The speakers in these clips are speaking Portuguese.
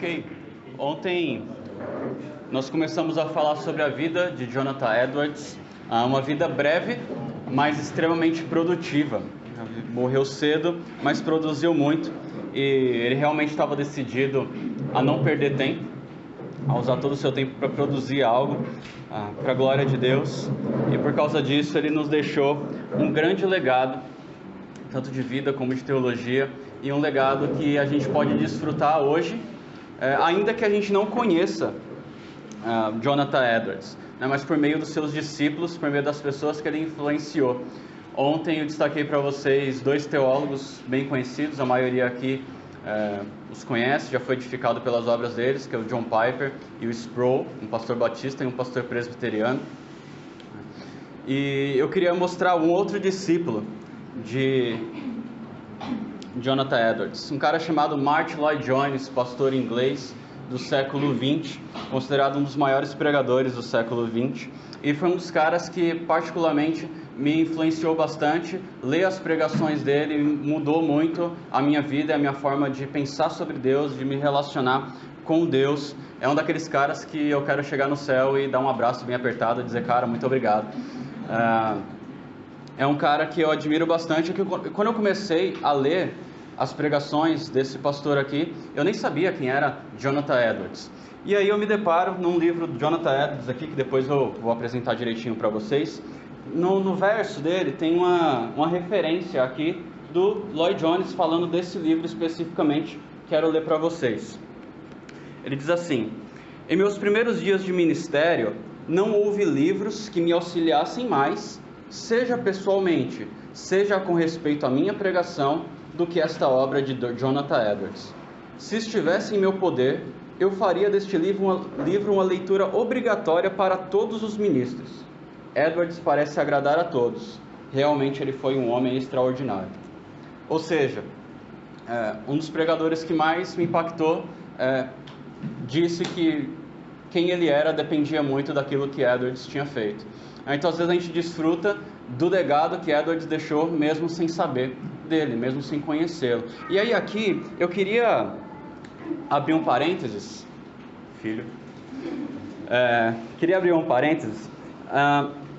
Ok, ontem nós começamos a falar sobre a vida de Jonathan Edwards, uma vida breve, mas extremamente produtiva. Morreu cedo, mas produziu muito, e ele realmente estava decidido a não perder tempo, a usar todo o seu tempo para produzir algo para a glória de Deus, e por causa disso ele nos deixou um grande legado, tanto de vida como de teologia, e um legado que a gente pode desfrutar hoje, ainda que a gente não conheça Jonathan Edwards, né, mas por meio dos seus discípulos, por meio das pessoas que ele influenciou. Ontem eu destaquei para vocês dois teólogos bem conhecidos, a maioria aqui os conhece, já foi edificado pelas obras deles, que é o John Piper e o Sproul, um pastor batista e um pastor presbiteriano. E eu queria mostrar um outro discípulo de Jonathan Edwards, um cara chamado Martyn Lloyd-Jones, pastor inglês do século XX, considerado um dos maiores pregadores do século XX, e foi um dos caras que particularmente me influenciou bastante. Ler as pregações dele mudou muito a minha vida, a minha forma de pensar sobre Deus, de me relacionar com Deus. É um daqueles caras que eu quero chegar no céu e dar um abraço bem apertado e dizer: cara, muito obrigado. É um cara que eu admiro bastante, que quando eu comecei a ler as pregações desse pastor aqui, eu nem sabia quem era Jonathan Edwards. E aí eu me deparo num livro do Jonathan Edwards aqui, que depois eu vou apresentar direitinho para vocês. No verso dele tem uma referência aqui do Lloyd-Jones falando desse livro especificamente. Quero ler para vocês. Ele diz assim: em meus primeiros dias de ministério, não houve livros que me auxiliassem mais, seja pessoalmente, seja com respeito à minha pregação, do que esta obra de Jonathan Edwards. Se estivesse em meu poder, eu faria deste livro uma leitura obrigatória para todos os ministros. Edwards parece agradar a todos. Realmente ele foi um homem extraordinário. Ou seja, um dos pregadores que mais me impactou disse que quem ele era dependia muito daquilo que Edwards tinha feito. Então às vezes a gente desfruta do legado que Edwards deixou mesmo sem saber dele, mesmo sem conhecê-lo. E aí aqui eu queria abrir um parênteses, queria abrir um parênteses,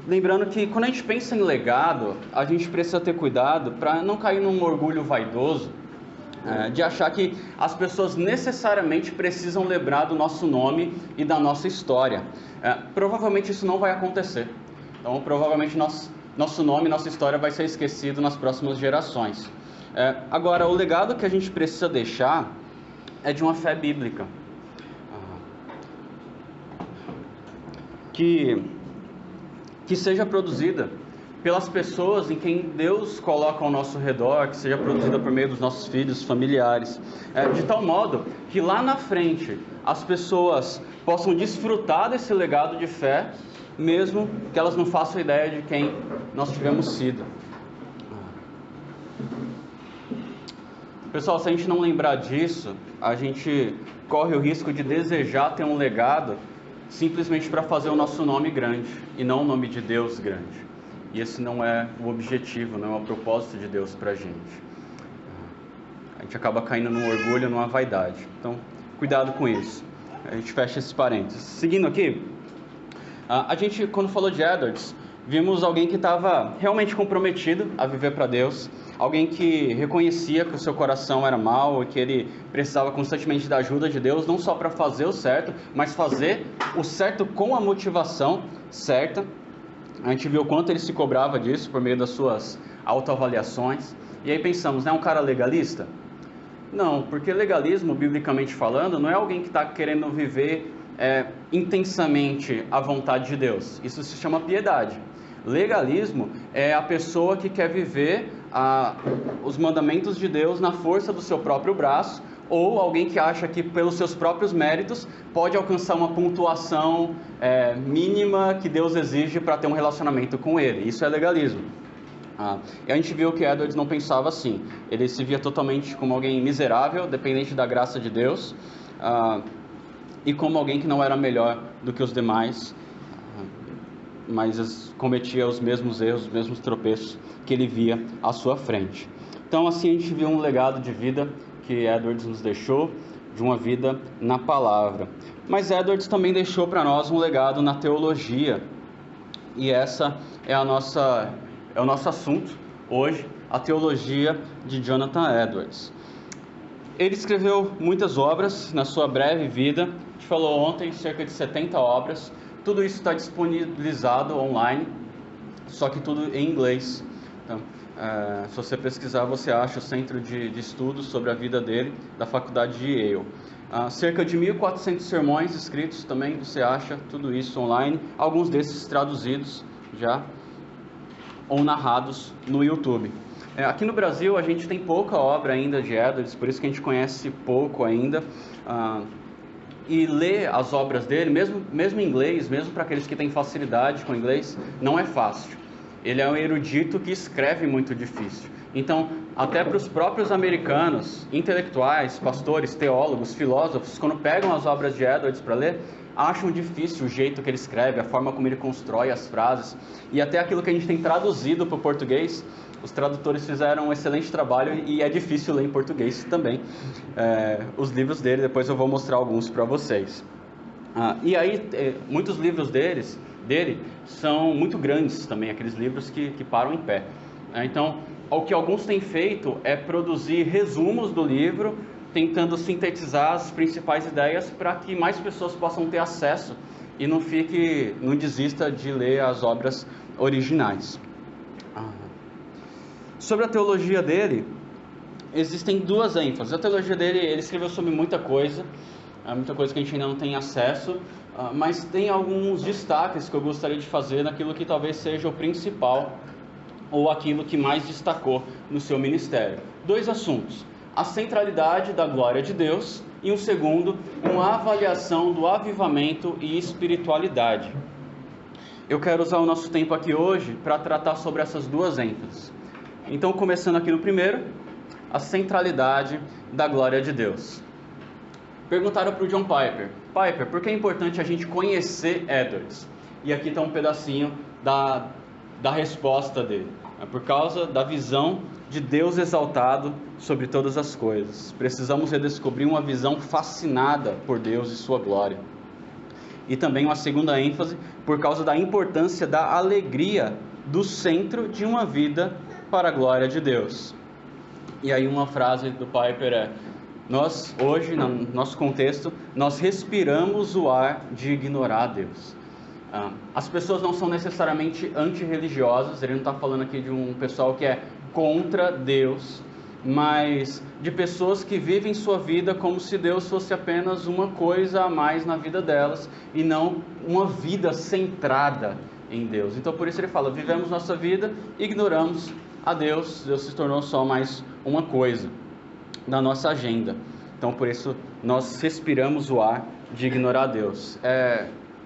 lembrando que quando a gente pensa em legado, a gente precisa ter cuidado para não cair num orgulho vaidoso, de achar que as pessoas necessariamente precisam lembrar do nosso nome e da nossa história. Provavelmente isso não vai acontecer. Então provavelmente nosso nome e nossa história vai ser esquecido nas próximas gerações. Agora, o legado que a gente precisa deixar é de uma fé bíblica, que seja produzida pelas pessoas em quem Deus coloca ao nosso redor, que seja produzida por meio dos nossos filhos, familiares, de tal modo que lá na frente as pessoas possam desfrutar desse legado de fé, mesmo que elas não façam ideia de quem nós tivemos sido. Pessoal, se a gente não lembrar disso, a gente corre o risco de desejar ter um legado simplesmente para fazer o nosso nome grande, e não o nome de Deus grande. E esse não é o objetivo, não é o propósito de Deus para a gente. A gente acaba caindo num orgulho, numa vaidade. Então, cuidado com isso. A gente fecha esses parênteses. Seguindo aqui, a gente, quando falou de Edwards, vimos alguém que estava realmente comprometido a viver para Deus, alguém que reconhecia que o seu coração era mau e que ele precisava constantemente da ajuda de Deus, não só para fazer o certo, mas fazer o certo com a motivação certa. A gente viu o quanto ele se cobrava disso por meio das suas autoavaliações. E aí pensamos, né, um cara legalista? Não, porque legalismo, biblicamente falando, não é alguém que está querendo viver intensamente a vontade de Deus. Isso se chama piedade. Legalismo é a pessoa que quer viver os mandamentos de Deus na força do seu próprio braço, ou alguém que acha que pelos seus próprios méritos pode alcançar uma pontuação mínima que Deus exige para ter um relacionamento com Ele. Isso é legalismo. E a gente viu que Edwards não pensava assim. Ele se via totalmente como alguém miserável, dependente da graça de Deus, e como alguém que não era melhor do que os demais, mas cometia os mesmos erros, os mesmos tropeços que ele via à sua frente. Então assim a gente viu um legado de vida que Edwards nos deixou, de uma vida na palavra. Mas Edwards também deixou para nós um legado na teologia, e essa é o nosso assunto hoje, a teologia de Jonathan Edwards. Ele escreveu muitas obras na sua breve vida, a gente falou ontem, cerca de 70 obras, tudo isso está disponibilizado online, só que tudo em inglês. Então, se você pesquisar, você acha o centro de estudos sobre a vida dele, da faculdade de Yale. Cerca de 1.400 sermões escritos também, você acha tudo isso online, alguns desses traduzidos já, ou narrados no YouTube. Aqui no Brasil a gente tem pouca obra ainda de Edwards, por isso que a gente conhece pouco ainda, e ler as obras dele, mesmo em inglês, mesmo para aqueles que têm facilidade com inglês, não é fácil. Ele é um erudito que escreve muito difícil. Então, até para os próprios americanos, intelectuais, pastores, teólogos, filósofos, quando pegam as obras de Edwards para ler, acham difícil o jeito que ele escreve, a forma como ele constrói as frases, e até aquilo que a gente tem traduzido para o português, os tradutores fizeram um excelente trabalho e é difícil ler em português também. Os livros dele, depois eu vou mostrar alguns para vocês. E aí, muitos livros dele são muito grandes também, aqueles livros que param em pé. Então, o que alguns têm feito é produzir resumos do livro, tentando sintetizar as principais ideias para que mais pessoas possam ter acesso e não desista de ler as obras originais. Sobre a teologia dele, existem duas ênfases. A teologia dele, ele escreveu sobre muita coisa que a gente ainda não tem acesso, mas tem alguns destaques que eu gostaria de fazer naquilo que talvez seja o principal, ou aquilo que mais destacou no seu ministério. Dois assuntos: a centralidade da glória de Deus, e um segundo, uma avaliação do avivamento e espiritualidade. Eu quero usar o nosso tempo aqui hoje para tratar sobre essas duas ênfases. Então, começando aqui no primeiro, a centralidade da glória de Deus. Perguntaram para o John Piper: Piper, por que é importante a gente conhecer Edwards? E aqui está um pedacinho da resposta dele. É por causa da visão de Deus exaltado sobre todas as coisas. Precisamos redescobrir uma visão fascinada por Deus e sua glória. E também uma segunda ênfase, por causa da importância da alegria do centro de uma vida para a glória de Deus. E aí uma frase do Piper é: nós, hoje, no nosso contexto, nós respiramos o ar de ignorar a Deus. As pessoas não são necessariamente antirreligiosas, ele não está falando aqui de um pessoal que é contra Deus, mas de pessoas que vivem sua vida como se Deus fosse apenas uma coisa a mais na vida delas, e não uma vida centrada em Deus. Então por isso ele fala: vivemos nossa vida, ignoramos a Deus, Deus se tornou só mais uma coisa na nossa agenda. Então por isso nós respiramos o ar de ignorar a Deus.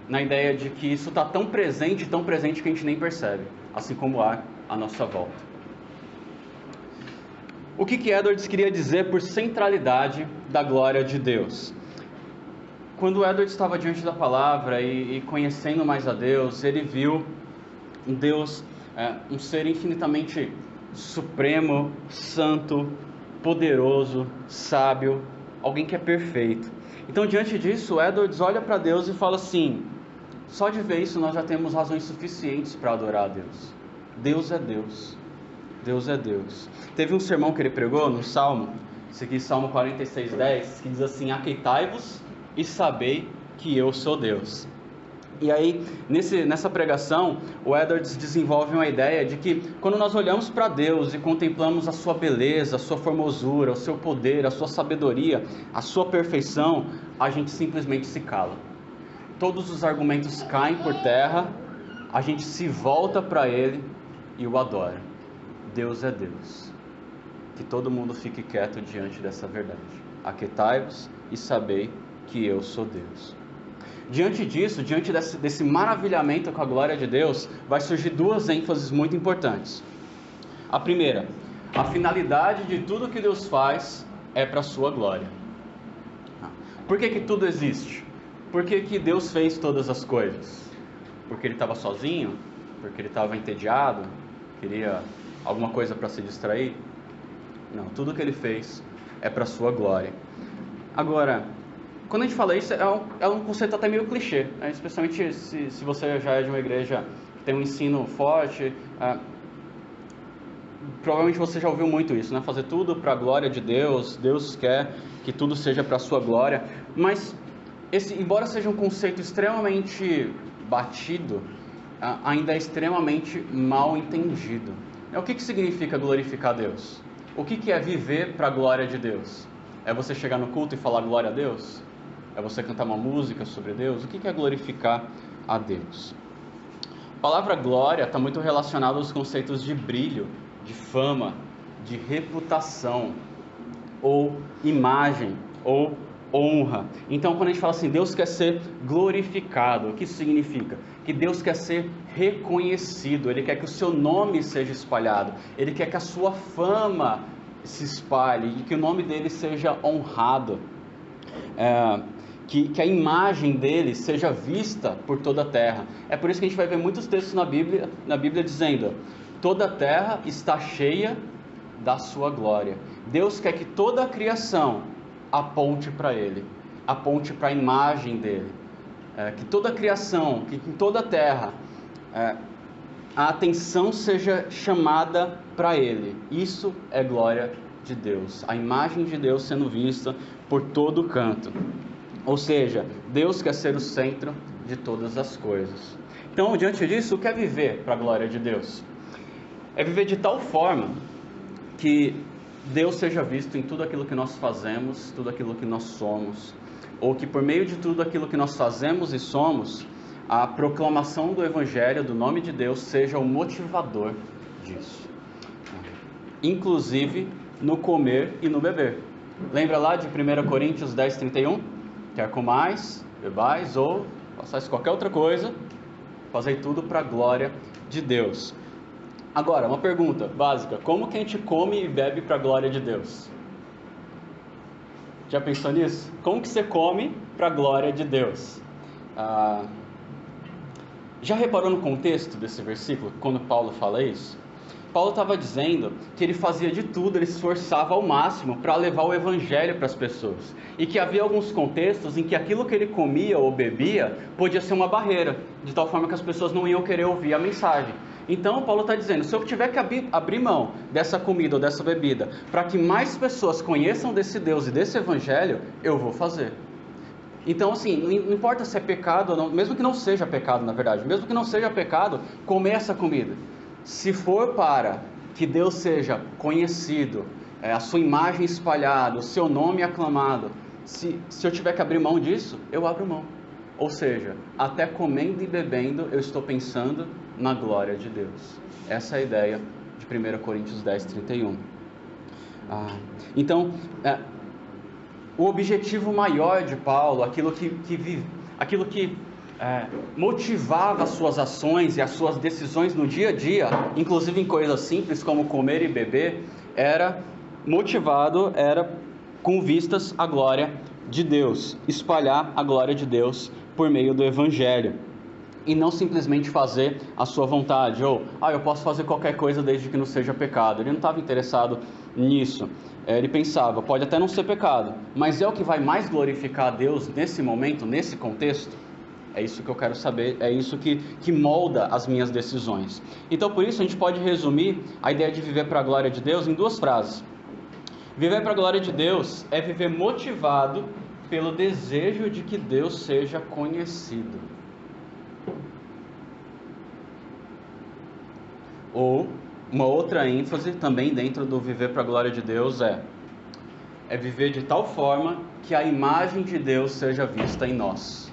Na ideia de que isso está tão presente que a gente nem percebe, assim como o ar à nossa volta. O que Edwards queria dizer por centralidade da glória de Deus? Quando Edwards estava diante da palavra e conhecendo mais a Deus, ele viu um Deus, um ser infinitamente supremo, santo, poderoso, sábio, alguém que é perfeito. Então, diante disso, Edwards olha para Deus e fala assim: só de ver isso nós já temos razões suficientes para adorar a Deus. Deus é Deus. Deus é Deus. Teve um sermão que ele pregou no Salmo, esse aqui, Salmo 46:10, que diz assim: aqueitai-vos e sabei que eu sou Deus. E aí, nessa pregação, o Edwards desenvolve uma ideia de que quando nós olhamos para Deus e contemplamos a sua beleza, a sua formosura, o seu poder, a sua sabedoria, a sua perfeição, a gente simplesmente se cala. Todos os argumentos caem por terra, a gente se volta para Ele e o adora. Deus é Deus. Que todo mundo fique quieto diante dessa verdade. Aquietai-vos e sabei que eu sou Deus. Diante disso, diante desse maravilhamento com a glória de Deus, vai surgir duas ênfases muito importantes. A primeira: a finalidade de tudo que Deus faz é para a sua glória. Por que tudo existe? Por que Deus fez todas as coisas? Porque Ele estava sozinho? Porque Ele estava entediado? Queria alguma coisa para se distrair? Não, tudo que Ele fez é para a sua glória. Agora, quando a gente fala isso, é um conceito até meio clichê, né? Especialmente se você já é de uma igreja que tem um ensino forte, provavelmente você já ouviu muito isso, né? Fazer tudo para a glória de Deus, Deus quer que tudo seja para a sua glória, mas embora seja um conceito extremamente batido, ainda é extremamente mal entendido. O que significa glorificar Deus? O que é viver para a glória de Deus? É você chegar no culto e falar glória a Deus? É você cantar uma música sobre Deus? O que é glorificar a Deus? A palavra glória está muito relacionada aos conceitos de brilho, de fama, de reputação, ou imagem, ou honra. Então, quando a gente fala assim, Deus quer ser glorificado, o que isso significa? Que Deus quer ser reconhecido, Ele quer que o seu nome seja espalhado, Ele quer que a sua fama se espalhe, e que o nome dele seja honrado, que a imagem dele seja vista por toda a terra. É por isso que a gente vai ver muitos textos na Bíblia dizendo, toda a terra está cheia da sua glória. Deus quer que toda a criação aponte para Ele, aponte para a imagem dele, que toda a criação, que em toda a terra, a atenção seja chamada para Ele. Isso é glória de Deus, a imagem de Deus sendo vista por todo canto. Ou seja, Deus quer ser o centro de todas as coisas. Então, diante disso, o que é viver para a glória de Deus? É viver de tal forma que Deus seja visto em tudo aquilo que nós fazemos, tudo aquilo que nós somos, ou que por meio de tudo aquilo que nós fazemos e somos, a proclamação do Evangelho, do nome de Deus, seja o motivador disso. Inclusive no comer e no beber. Lembra lá de 1 Coríntios 10:31? Quer comais, bebais ou façais qualquer outra coisa, fazei tudo para a glória de Deus. Agora, uma pergunta básica: como que a gente come e bebe para a glória de Deus? Já pensou nisso? Como que você come para a glória de Deus? Já reparou no contexto desse versículo, quando Paulo fala isso? Paulo estava dizendo que ele fazia de tudo, ele se esforçava ao máximo para levar o Evangelho para as pessoas. E que havia alguns contextos em que aquilo que ele comia ou bebia podia ser uma barreira, de tal forma que as pessoas não iam querer ouvir a mensagem. Então Paulo está dizendo, se eu tiver que abrir mão dessa comida ou dessa bebida para que mais pessoas conheçam desse Deus e desse Evangelho, eu vou fazer. Então assim, não importa se é pecado ou não, mesmo que não seja pecado na verdade, mesmo que não seja pecado, comer essa comida. Se for para que Deus seja conhecido, a sua imagem espalhada, o seu nome aclamado, se eu tiver que abrir mão disso, eu abro mão. Ou seja, até comendo e bebendo eu estou pensando na glória de Deus. Essa é a ideia de 1 Coríntios 10:31. Então, o objetivo maior de Paulo, aquilo que motivava as suas ações e as suas decisões no dia a dia, inclusive em coisas simples como comer e beber, era com vistas à glória de Deus, espalhar a glória de Deus por meio do Evangelho, e não simplesmente fazer a sua vontade, ou eu posso fazer qualquer coisa desde que não seja pecado. Ele não estava interessado nisso. Ele pensava, pode até não ser pecado, mas é o que vai mais glorificar a Deus nesse momento, nesse contexto? É isso que eu quero saber, é isso que molda as minhas decisões. Então, por isso, a gente pode resumir a ideia de viver para a glória de Deus em duas frases. Viver para a glória de Deus é viver motivado pelo desejo de que Deus seja conhecido. Ou, uma outra ênfase também dentro do viver para a glória de Deus é viver de tal forma que a imagem de Deus seja vista em nós.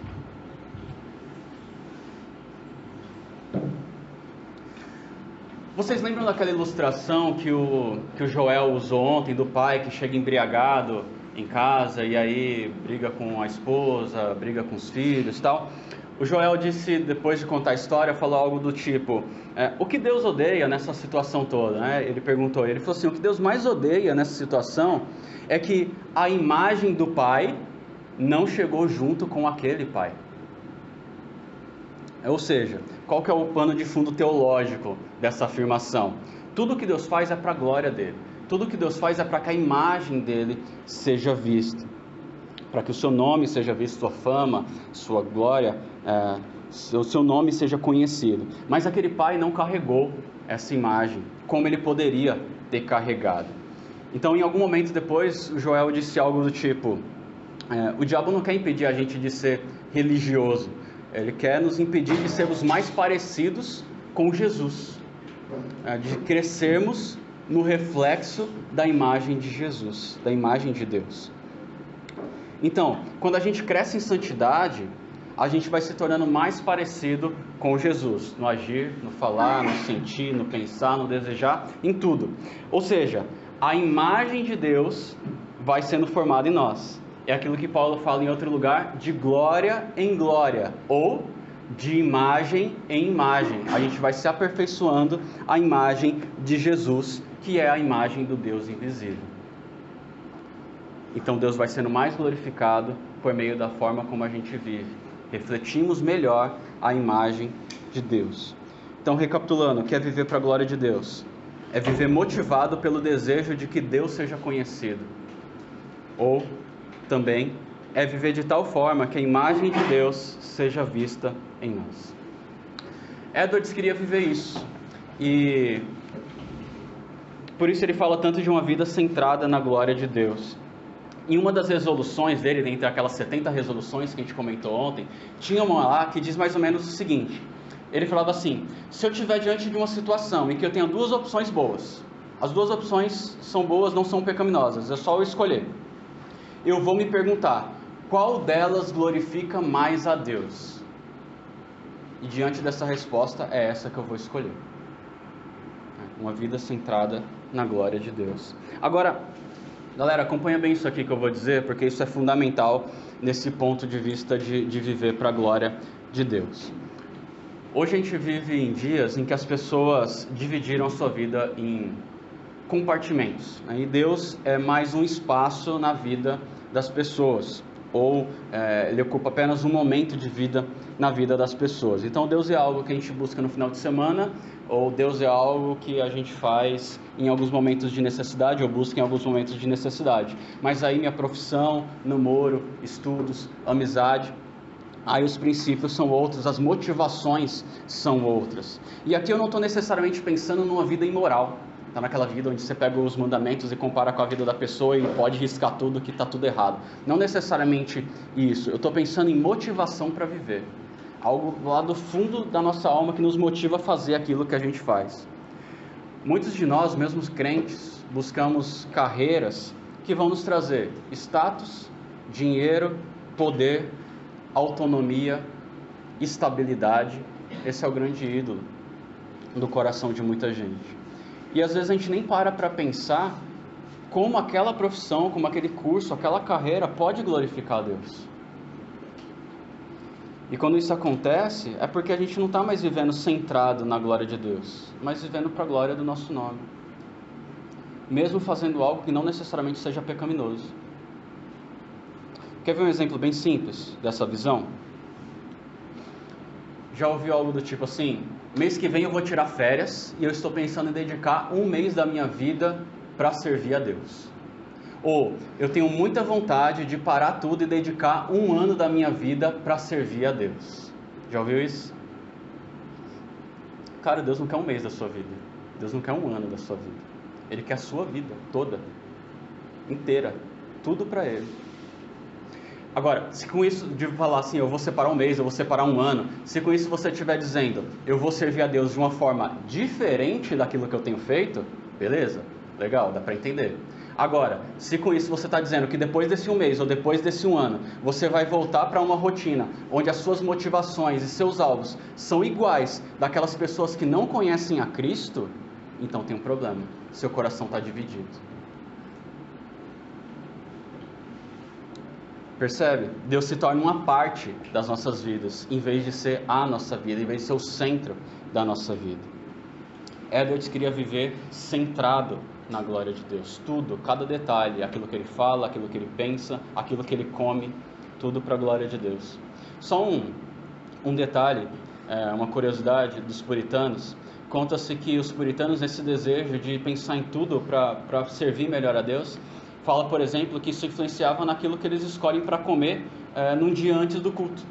Vocês lembram daquela ilustração que o Joel usou ontem, do pai que chega embriagado em casa e aí briga com a esposa, briga com os filhos e tal? O Joel disse, depois de contar a história, falou algo do tipo, o que Deus odeia nessa situação toda? Né? Ele perguntou, ele falou assim, o que Deus mais odeia nessa situação é que a imagem do pai não chegou junto com aquele pai. Ou seja, qual que é o pano de fundo teológico dessa afirmação? Tudo que Deus faz é para a glória dele. Tudo que Deus faz é para que a imagem dele seja vista. para que o seu nome seja visto, sua fama, sua glória, o seu nome seja conhecido. Mas aquele pai não carregou essa imagem como ele poderia ter carregado. Então, em algum momento depois, o Joel disse algo do tipo: o diabo não quer impedir a gente de ser religioso, ele quer nos impedir de sermos mais parecidos com Jesus, de crescermos no reflexo da imagem de Jesus, da imagem de Deus. Então, quando a gente cresce em santidade, a gente vai se tornando mais parecido com Jesus, no agir, no falar, no sentir, no pensar, no desejar, em tudo. Ou seja, a imagem de Deus vai sendo formada em nós. É aquilo que Paulo fala em outro lugar, de glória em glória, ou de imagem em imagem. A gente vai se aperfeiçoando à imagem de Jesus, que é a imagem do Deus invisível. Então Deus vai sendo mais glorificado por meio da forma como a gente vive. Refletimos melhor a imagem de Deus. Então, recapitulando, o que é viver para a glória de Deus? É viver motivado pelo desejo de que Deus seja conhecido. Ou, também, é viver de tal forma que a imagem de Deus seja vista em nós. Edwards queria viver isso. E por isso ele fala tanto de uma vida centrada na glória de Deus. Em uma das resoluções dele, dentre aquelas 70 resoluções que a gente comentou ontem, tinha uma lá que diz mais ou menos o seguinte. Ele falava assim: se eu estiver diante de uma situação em que eu tenho duas opções boas, as duas opções são boas, não são pecaminosas, é só eu escolher. Eu vou me perguntar, qual delas glorifica mais a Deus? E diante dessa resposta, é essa que eu vou escolher. Uma vida centrada na glória de Deus. Agora, galera, acompanha bem isso aqui que eu vou dizer, porque isso é fundamental nesse ponto de vista de viver para a glória de Deus. Hoje a gente vive em dias em que as pessoas dividiram a sua vida em compartimentos, né? E Deus é mais um espaço na vida das pessoas, ou ele ocupa apenas um momento de vida na vida das pessoas. Então Deus é algo que a gente busca no final de semana, ou Deus é algo que a gente faz em alguns momentos de necessidade, ou busca em alguns momentos de necessidade. Mas aí minha profissão, namoro, estudos, amizade, aí os princípios são outros, as motivações são outras. E aqui eu não estou necessariamente pensando numa vida imoral. Está naquela vida onde você pega os mandamentos e compara com a vida da pessoa e pode riscar tudo que está tudo errado. Não necessariamente isso. Eu estou pensando em motivação para viver. Algo lá do fundo da nossa alma que nos motiva a fazer aquilo que a gente faz. Muitos de nós, mesmo crentes, buscamos carreiras que vão nos trazer status, dinheiro, poder, autonomia, estabilidade. Esse é o grande ídolo do coração de muita gente. E às vezes a gente nem para pensar como aquela profissão, como aquele curso, aquela carreira pode glorificar a Deus. E quando isso acontece, é porque a gente não está mais vivendo centrado na glória de Deus, mas vivendo para a glória do nosso nome. Mesmo fazendo algo que não necessariamente seja pecaminoso. Quer ver um exemplo bem simples dessa visão? Já ouviu algo do tipo assim: mês que vem eu vou tirar férias e eu estou pensando em dedicar um mês da minha vida para servir a Deus. Ou, eu tenho muita vontade de parar tudo e dedicar um ano da minha vida para servir a Deus. Já ouviu isso? Cara, Deus não quer um mês da sua vida. Deus não quer um ano da sua vida. Ele quer a sua vida toda, inteira, tudo para Ele. Agora, se com isso de falar assim, eu vou separar um mês, eu vou separar um ano, se com isso você estiver dizendo, eu vou servir a Deus de uma forma diferente daquilo que eu tenho feito, beleza, legal, dá para entender. Agora, se com isso você está dizendo que depois desse um mês ou depois desse um ano, você vai voltar para uma rotina onde as suas motivações e seus alvos são iguais daquelas pessoas que não conhecem a Cristo, então tem um problema, seu coração está dividido. Percebe? Deus se torna uma parte das nossas vidas, em vez de ser a nossa vida, em vez de ser o centro da nossa vida. Edwards queria viver centrado na glória de Deus. Tudo, cada detalhe, aquilo que ele fala, aquilo que ele pensa, aquilo que ele come, tudo para a glória de Deus. Só um detalhe, uma curiosidade dos puritanos. Conta-se que os puritanos, nesse desejo de pensar em tudo para servir melhor a Deus, Fala, por exemplo, que isso influenciava naquilo que eles escolhem para comer num dia antes do culto.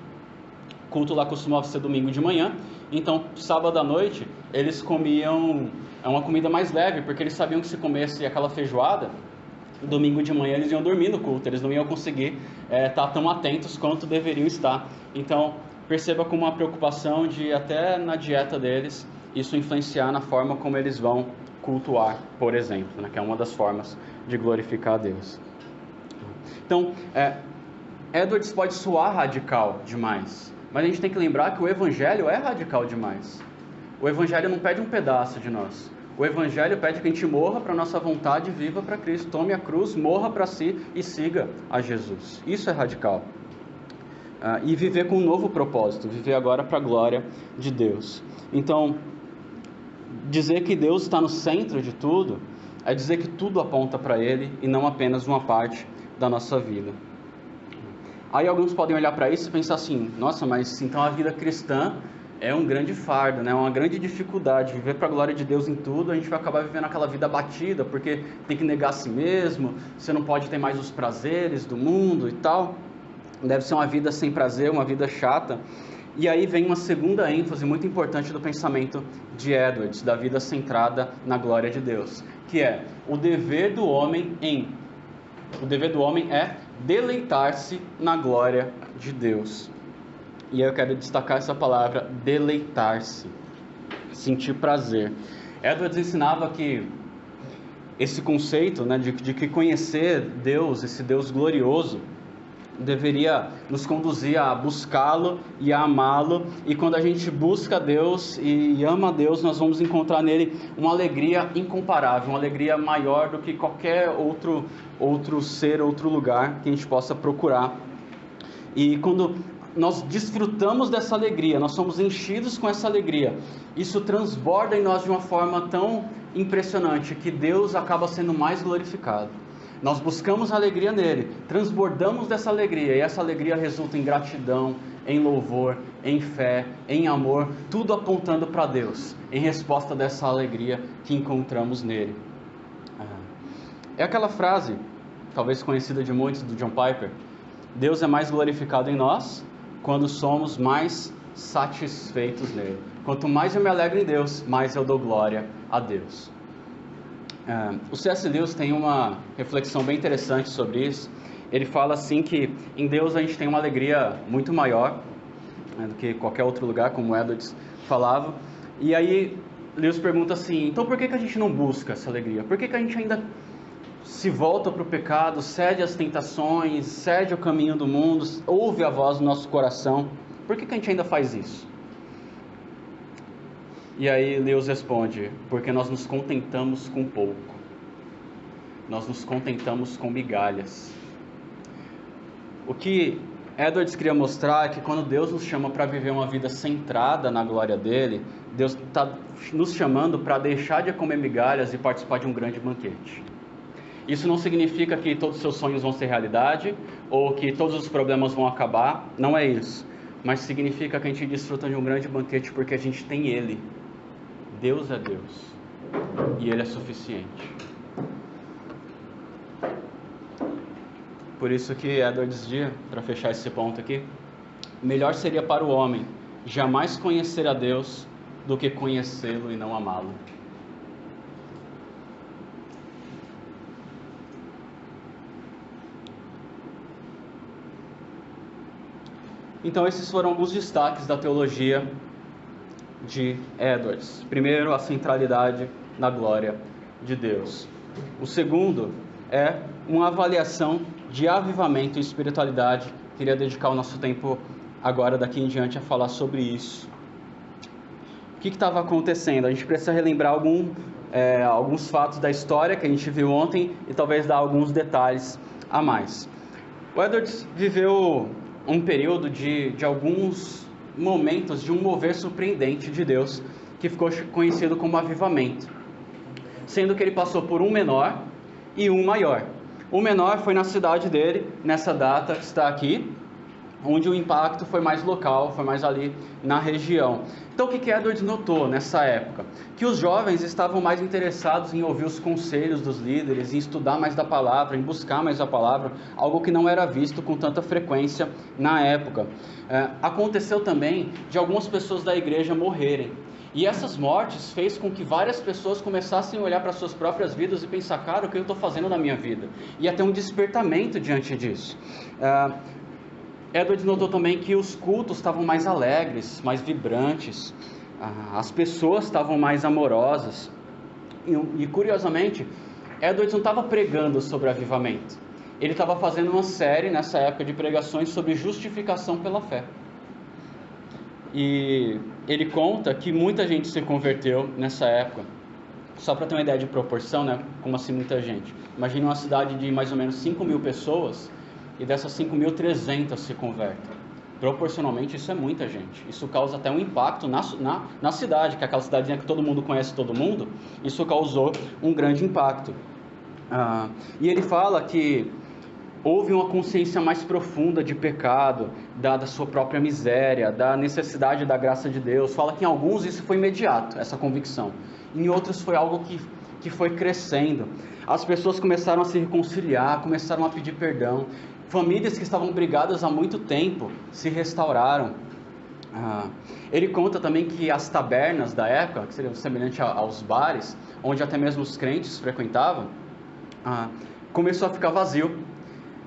O culto lá costumava ser domingo de manhã, então sábado à noite eles comiam uma comida mais leve, porque eles sabiam que se comesse aquela feijoada, domingo de manhã eles iam dormir no culto, eles não iam conseguir estar tão atentos quanto deveriam estar. Então perceba como uma preocupação de até na dieta deles isso influenciar na forma como eles vão cultuar, por exemplo, né, que é uma das formas de glorificar a Deus. Então, Edwards pode soar radical demais, mas a gente tem que lembrar que o Evangelho é radical demais. O Evangelho não pede um pedaço de nós. O Evangelho pede que a gente morra para a nossa vontade e viva para Cristo. Tome a cruz, morra para si e siga a Jesus. Isso é radical. E viver com um novo propósito, viver agora para a glória de Deus. Então, dizer que Deus está no centro de tudo é dizer que tudo aponta para Ele e não apenas uma parte da nossa vida. Aí alguns podem olhar para isso e pensar assim: nossa, mas então a vida cristã é um grande fardo, né? Uma grande dificuldade, viver para a glória de Deus em tudo, a gente vai acabar vivendo aquela vida abatida, porque tem que negar a si mesmo, você não pode ter mais os prazeres do mundo e tal, deve ser uma vida sem prazer, uma vida chata. E aí vem uma segunda ênfase muito importante do pensamento de Edwards, da vida centrada na glória de Deus, que é o dever do homem é deleitar-se na glória de Deus. E aí eu quero destacar essa palavra, deleitar-se, sentir prazer. Edwards ensinava que esse conceito, né, de que conhecer Deus, esse Deus glorioso, deveria nos conduzir a buscá-lo e a amá-lo, e quando a gente busca Deus e ama a Deus, nós vamos encontrar nele uma alegria incomparável, uma alegria maior do que qualquer outro ser, outro lugar que a gente possa procurar. E quando nós desfrutamos dessa alegria, nós somos enchidos com essa alegria, isso transborda em nós de uma forma tão impressionante que Deus acaba sendo mais glorificado. Nós buscamos a alegria nele, transbordamos dessa alegria, e essa alegria resulta em gratidão, em louvor, em fé, em amor, tudo apontando para Deus, em resposta dessa alegria que encontramos nele. É aquela frase, talvez conhecida de muitos, do John Piper: Deus é mais glorificado em nós quando somos mais satisfeitos nele. Quanto mais eu me alegro em Deus, mais eu dou glória a Deus. O C.S. Lewis tem uma reflexão bem interessante sobre isso. Ele fala assim que em Deus a gente tem uma alegria muito maior, né, do que qualquer outro lugar, como Edwards falava. E aí Lewis pergunta assim: então por que a gente não busca essa alegria? Por que a gente ainda se volta para o pecado, cede às tentações, cede ao caminho do mundo, ouve a voz do nosso coração? Por que a gente ainda faz isso? E aí Lewis responde: porque nós nos contentamos com pouco, nós nos contentamos com migalhas. O que Edwards queria mostrar é que quando Deus nos chama para viver uma vida centrada na glória dele, Deus está nos chamando para deixar de comer migalhas e participar de um grande banquete. Isso não significa que todos os seus sonhos vão ser realidade, ou que todos os problemas vão acabar, não é isso. Mas significa que a gente desfruta de um grande banquete porque a gente tem Ele. Deus é Deus, e Ele é suficiente. Por isso que Edwards dizia, para fechar esse ponto aqui: melhor seria para o homem jamais conhecer a Deus do que conhecê-lo e não amá-lo. Então esses foram alguns destaques da teologia de Edwards. Primeiro, a centralidade na glória de Deus. O segundo é uma avaliação de avivamento e espiritualidade. Queria dedicar o nosso tempo agora, daqui em diante, a falar sobre isso. O que estava acontecendo? A gente precisa relembrar alguns fatos da história que a gente viu ontem e talvez dar alguns detalhes a mais. O Edwards viveu um período de alguns momentos de um mover surpreendente de Deus, que ficou conhecido como avivamento, sendo que ele passou por um menor e um maior. O menor foi na cidade dele, nessa data que está aqui, onde o impacto foi mais local, foi mais ali na região. Então o que Edwards notou nessa época? Que os jovens estavam mais interessados em ouvir os conselhos dos líderes, em estudar mais da palavra, em buscar mais a palavra, algo que não era visto com tanta frequência na época. Aconteceu também de algumas pessoas da igreja morrerem. E essas mortes fez com que várias pessoas começassem a olhar para suas próprias vidas e pensar, cara, o que eu estou fazendo na minha vida? E até um despertamento diante disso. Edwards notou também que os cultos estavam mais alegres, mais vibrantes, as pessoas estavam mais amorosas. E curiosamente, Edwards não estava pregando sobre avivamento. Ele estava fazendo uma série nessa época de pregações sobre justificação pela fé. E ele conta que muita gente se converteu nessa época. Só para ter uma ideia de proporção, né? Como assim muita gente? Imagine uma cidade de mais ou menos 5.000 pessoas e dessas 5.300 se convertem. Proporcionalmente isso é muita gente. Isso causa até um impacto na cidade, que é aquela cidadezinha que todo mundo conhece todo mundo. Isso causou um grande impacto. E ele fala que houve uma consciência mais profunda de pecado, da sua própria miséria, da necessidade da graça de Deus. Fala que em alguns isso foi imediato, essa convicção. Em outros foi algo que foi crescendo. As pessoas começaram a se reconciliar, começaram a pedir perdão. Famílias que estavam brigadas há muito tempo se restauraram. Ele conta também que as tabernas da época, que seriam semelhantes aos bares, onde até mesmo os crentes frequentavam, começou a ficar vazio.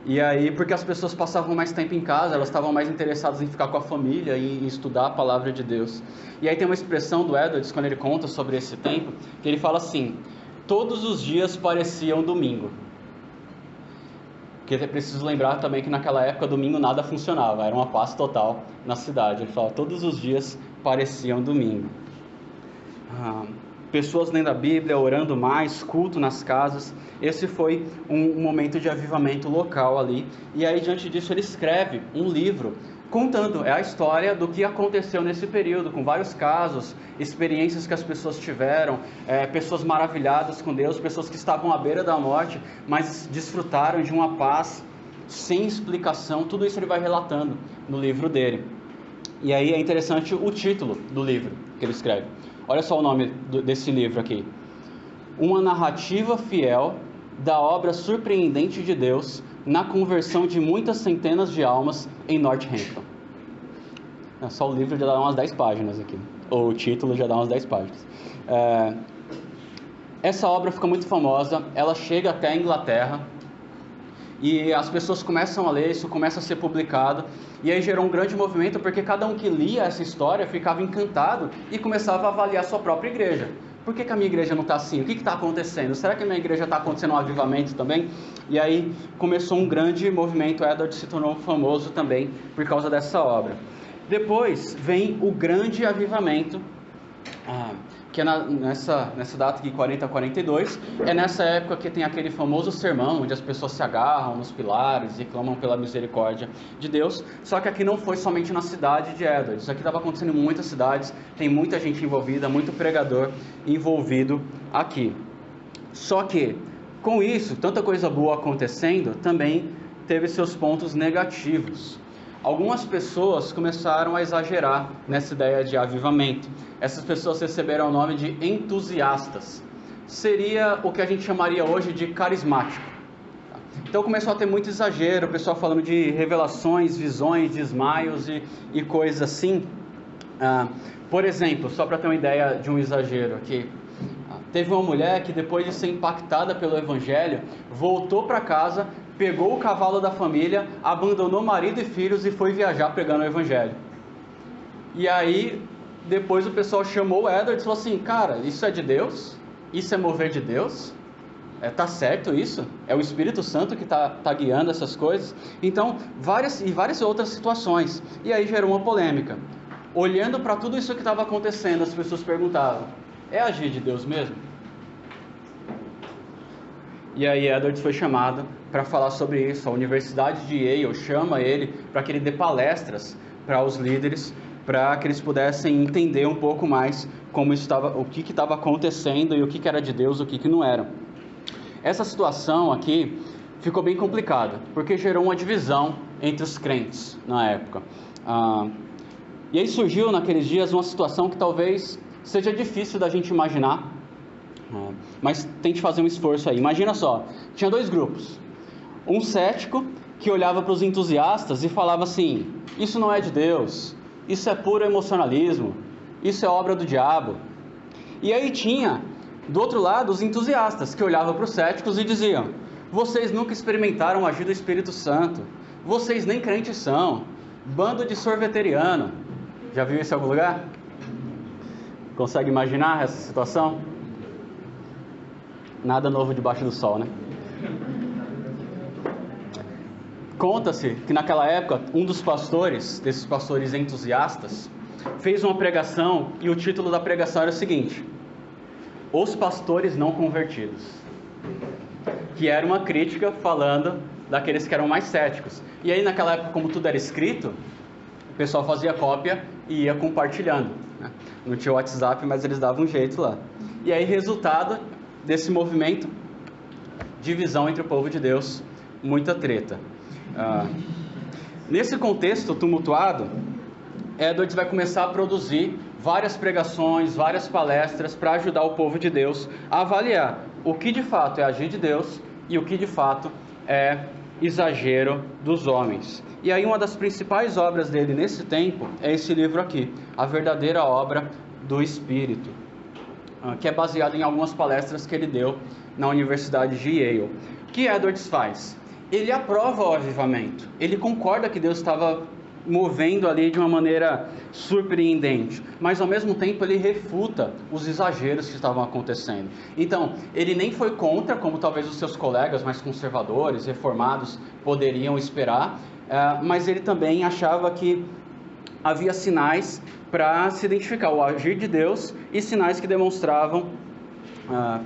E aí, porque as pessoas passavam mais tempo em casa, elas estavam mais interessadas em ficar com a família e em estudar a palavra de Deus. E aí tem uma expressão do Edwards, quando ele conta sobre esse tempo, que ele fala assim: todos os dias pareciam domingo. Porque é preciso lembrar também que naquela época, domingo nada funcionava, era uma paz total na cidade. Ele fala, todos os dias pareciam domingo. Pessoas lendo a Bíblia, orando mais, culto nas casas. Esse foi um momento de avivamento local ali. E aí, diante disso, ele escreve um livro contando a história do que aconteceu nesse período, com vários casos, experiências que as pessoas tiveram, pessoas maravilhadas com Deus, pessoas que estavam à beira da morte, mas desfrutaram de uma paz sem explicação. Tudo isso ele vai relatando no livro dele. E aí é interessante o título do livro que ele escreve. Olha só o nome desse livro aqui. Uma narrativa fiel da obra surpreendente de Deus na conversão de muitas centenas de almas em Northampton. Só o livro já dá umas 10 páginas aqui. Ou o título já dá umas 10 páginas. Essa obra fica muito famosa, ela chega até a Inglaterra. E as pessoas começam a ler, isso começa a ser publicado. E aí gerou um grande movimento, porque cada um que lia essa história ficava encantado e começava a avaliar a sua própria igreja. Por que a minha igreja não está assim? O que está acontecendo? Será que a minha igreja está acontecendo um avivamento também? E aí começou um grande movimento. Edwards se tornou famoso também por causa dessa obra. Depois vem o grande avivamento, que é nessa data aqui, 40 a 42, é nessa época que tem aquele famoso sermão, onde as pessoas se agarram nos pilares e clamam pela misericórdia de Deus. Só que aqui não foi somente na cidade de Edwards, isso aqui estava acontecendo em muitas cidades, tem muita gente envolvida, muito pregador envolvido aqui. Só que, com isso, tanta coisa boa acontecendo, também teve seus pontos negativos. Algumas pessoas começaram a exagerar nessa ideia de avivamento. Essas pessoas receberam o nome de entusiastas. Seria o que a gente chamaria hoje de carismático. Então começou a ter muito exagero, o pessoal falando de revelações, visões, desmaios e coisas assim. Por exemplo, só para ter uma ideia de um exagero aqui. Teve uma mulher que, depois de ser impactada pelo evangelho, voltou para casa, pegou o cavalo da família, abandonou marido e filhos e foi viajar pregando o evangelho. E aí, depois o pessoal chamou o Edwards e falou assim, cara, isso é de Deus? Isso é mover de Deus? Tá certo isso? É o Espírito Santo que tá guiando essas coisas? Então, várias outras situações. E aí gerou uma polêmica. Olhando para tudo isso que estava acontecendo, as pessoas perguntavam, é agir de Deus mesmo? E aí Edwards foi chamado para falar sobre isso. A Universidade de Yale chama ele para que ele dê palestras para os líderes, para que eles pudessem entender um pouco mais o que estava acontecendo e o que era de Deus, o que não era. Essa situação aqui ficou bem complicada, porque gerou uma divisão entre os crentes na época. E aí surgiu naqueles dias uma situação que talvez seja difícil da gente imaginar, mas tente fazer um esforço aí. Imagina só, tinha dois grupos. Um cético que olhava para os entusiastas e falava assim: isso não é de Deus, isso é puro emocionalismo, isso é obra do diabo. E aí tinha, do outro lado, os entusiastas que olhavam para os céticos e diziam: vocês nunca experimentaram o agir do Espírito Santo, vocês nem crentes são, bando de sorveteriano. Já viu isso em algum lugar? Consegue imaginar essa situação? Nada novo debaixo do sol, né? Conta-se que naquela época, um dos pastores, desses pastores entusiastas, fez uma pregação e o título da pregação era o seguinte: Os Pastores Não Convertidos, que era uma crítica falando daqueles que eram mais céticos. E aí naquela época, como tudo era escrito, o pessoal fazia cópia e ia compartilhando, né? Não tinha WhatsApp, mas eles davam um jeito lá. E aí, resultado desse movimento, divisão entre o povo de Deus, muita treta. Nesse contexto tumultuado, Edwards vai começar a produzir várias pregações, várias palestras para ajudar o povo de Deus a avaliar o que de fato é agir de Deus e o que de fato é exagero dos homens. E aí uma das principais obras dele nesse tempo é esse livro aqui, A Verdadeira Obra do Espírito, que é baseado em algumas palestras que ele deu na Universidade de Yale. O que Edwards faz? Ele aprova o avivamento, ele concorda que Deus estava movendo ali de uma maneira surpreendente, mas ao mesmo tempo ele refuta os exageros que estavam acontecendo. Então, ele nem foi contra, como talvez os seus colegas mais conservadores, reformados, poderiam esperar, mas ele também achava que havia sinais para se identificar o agir de Deus e sinais que demonstravam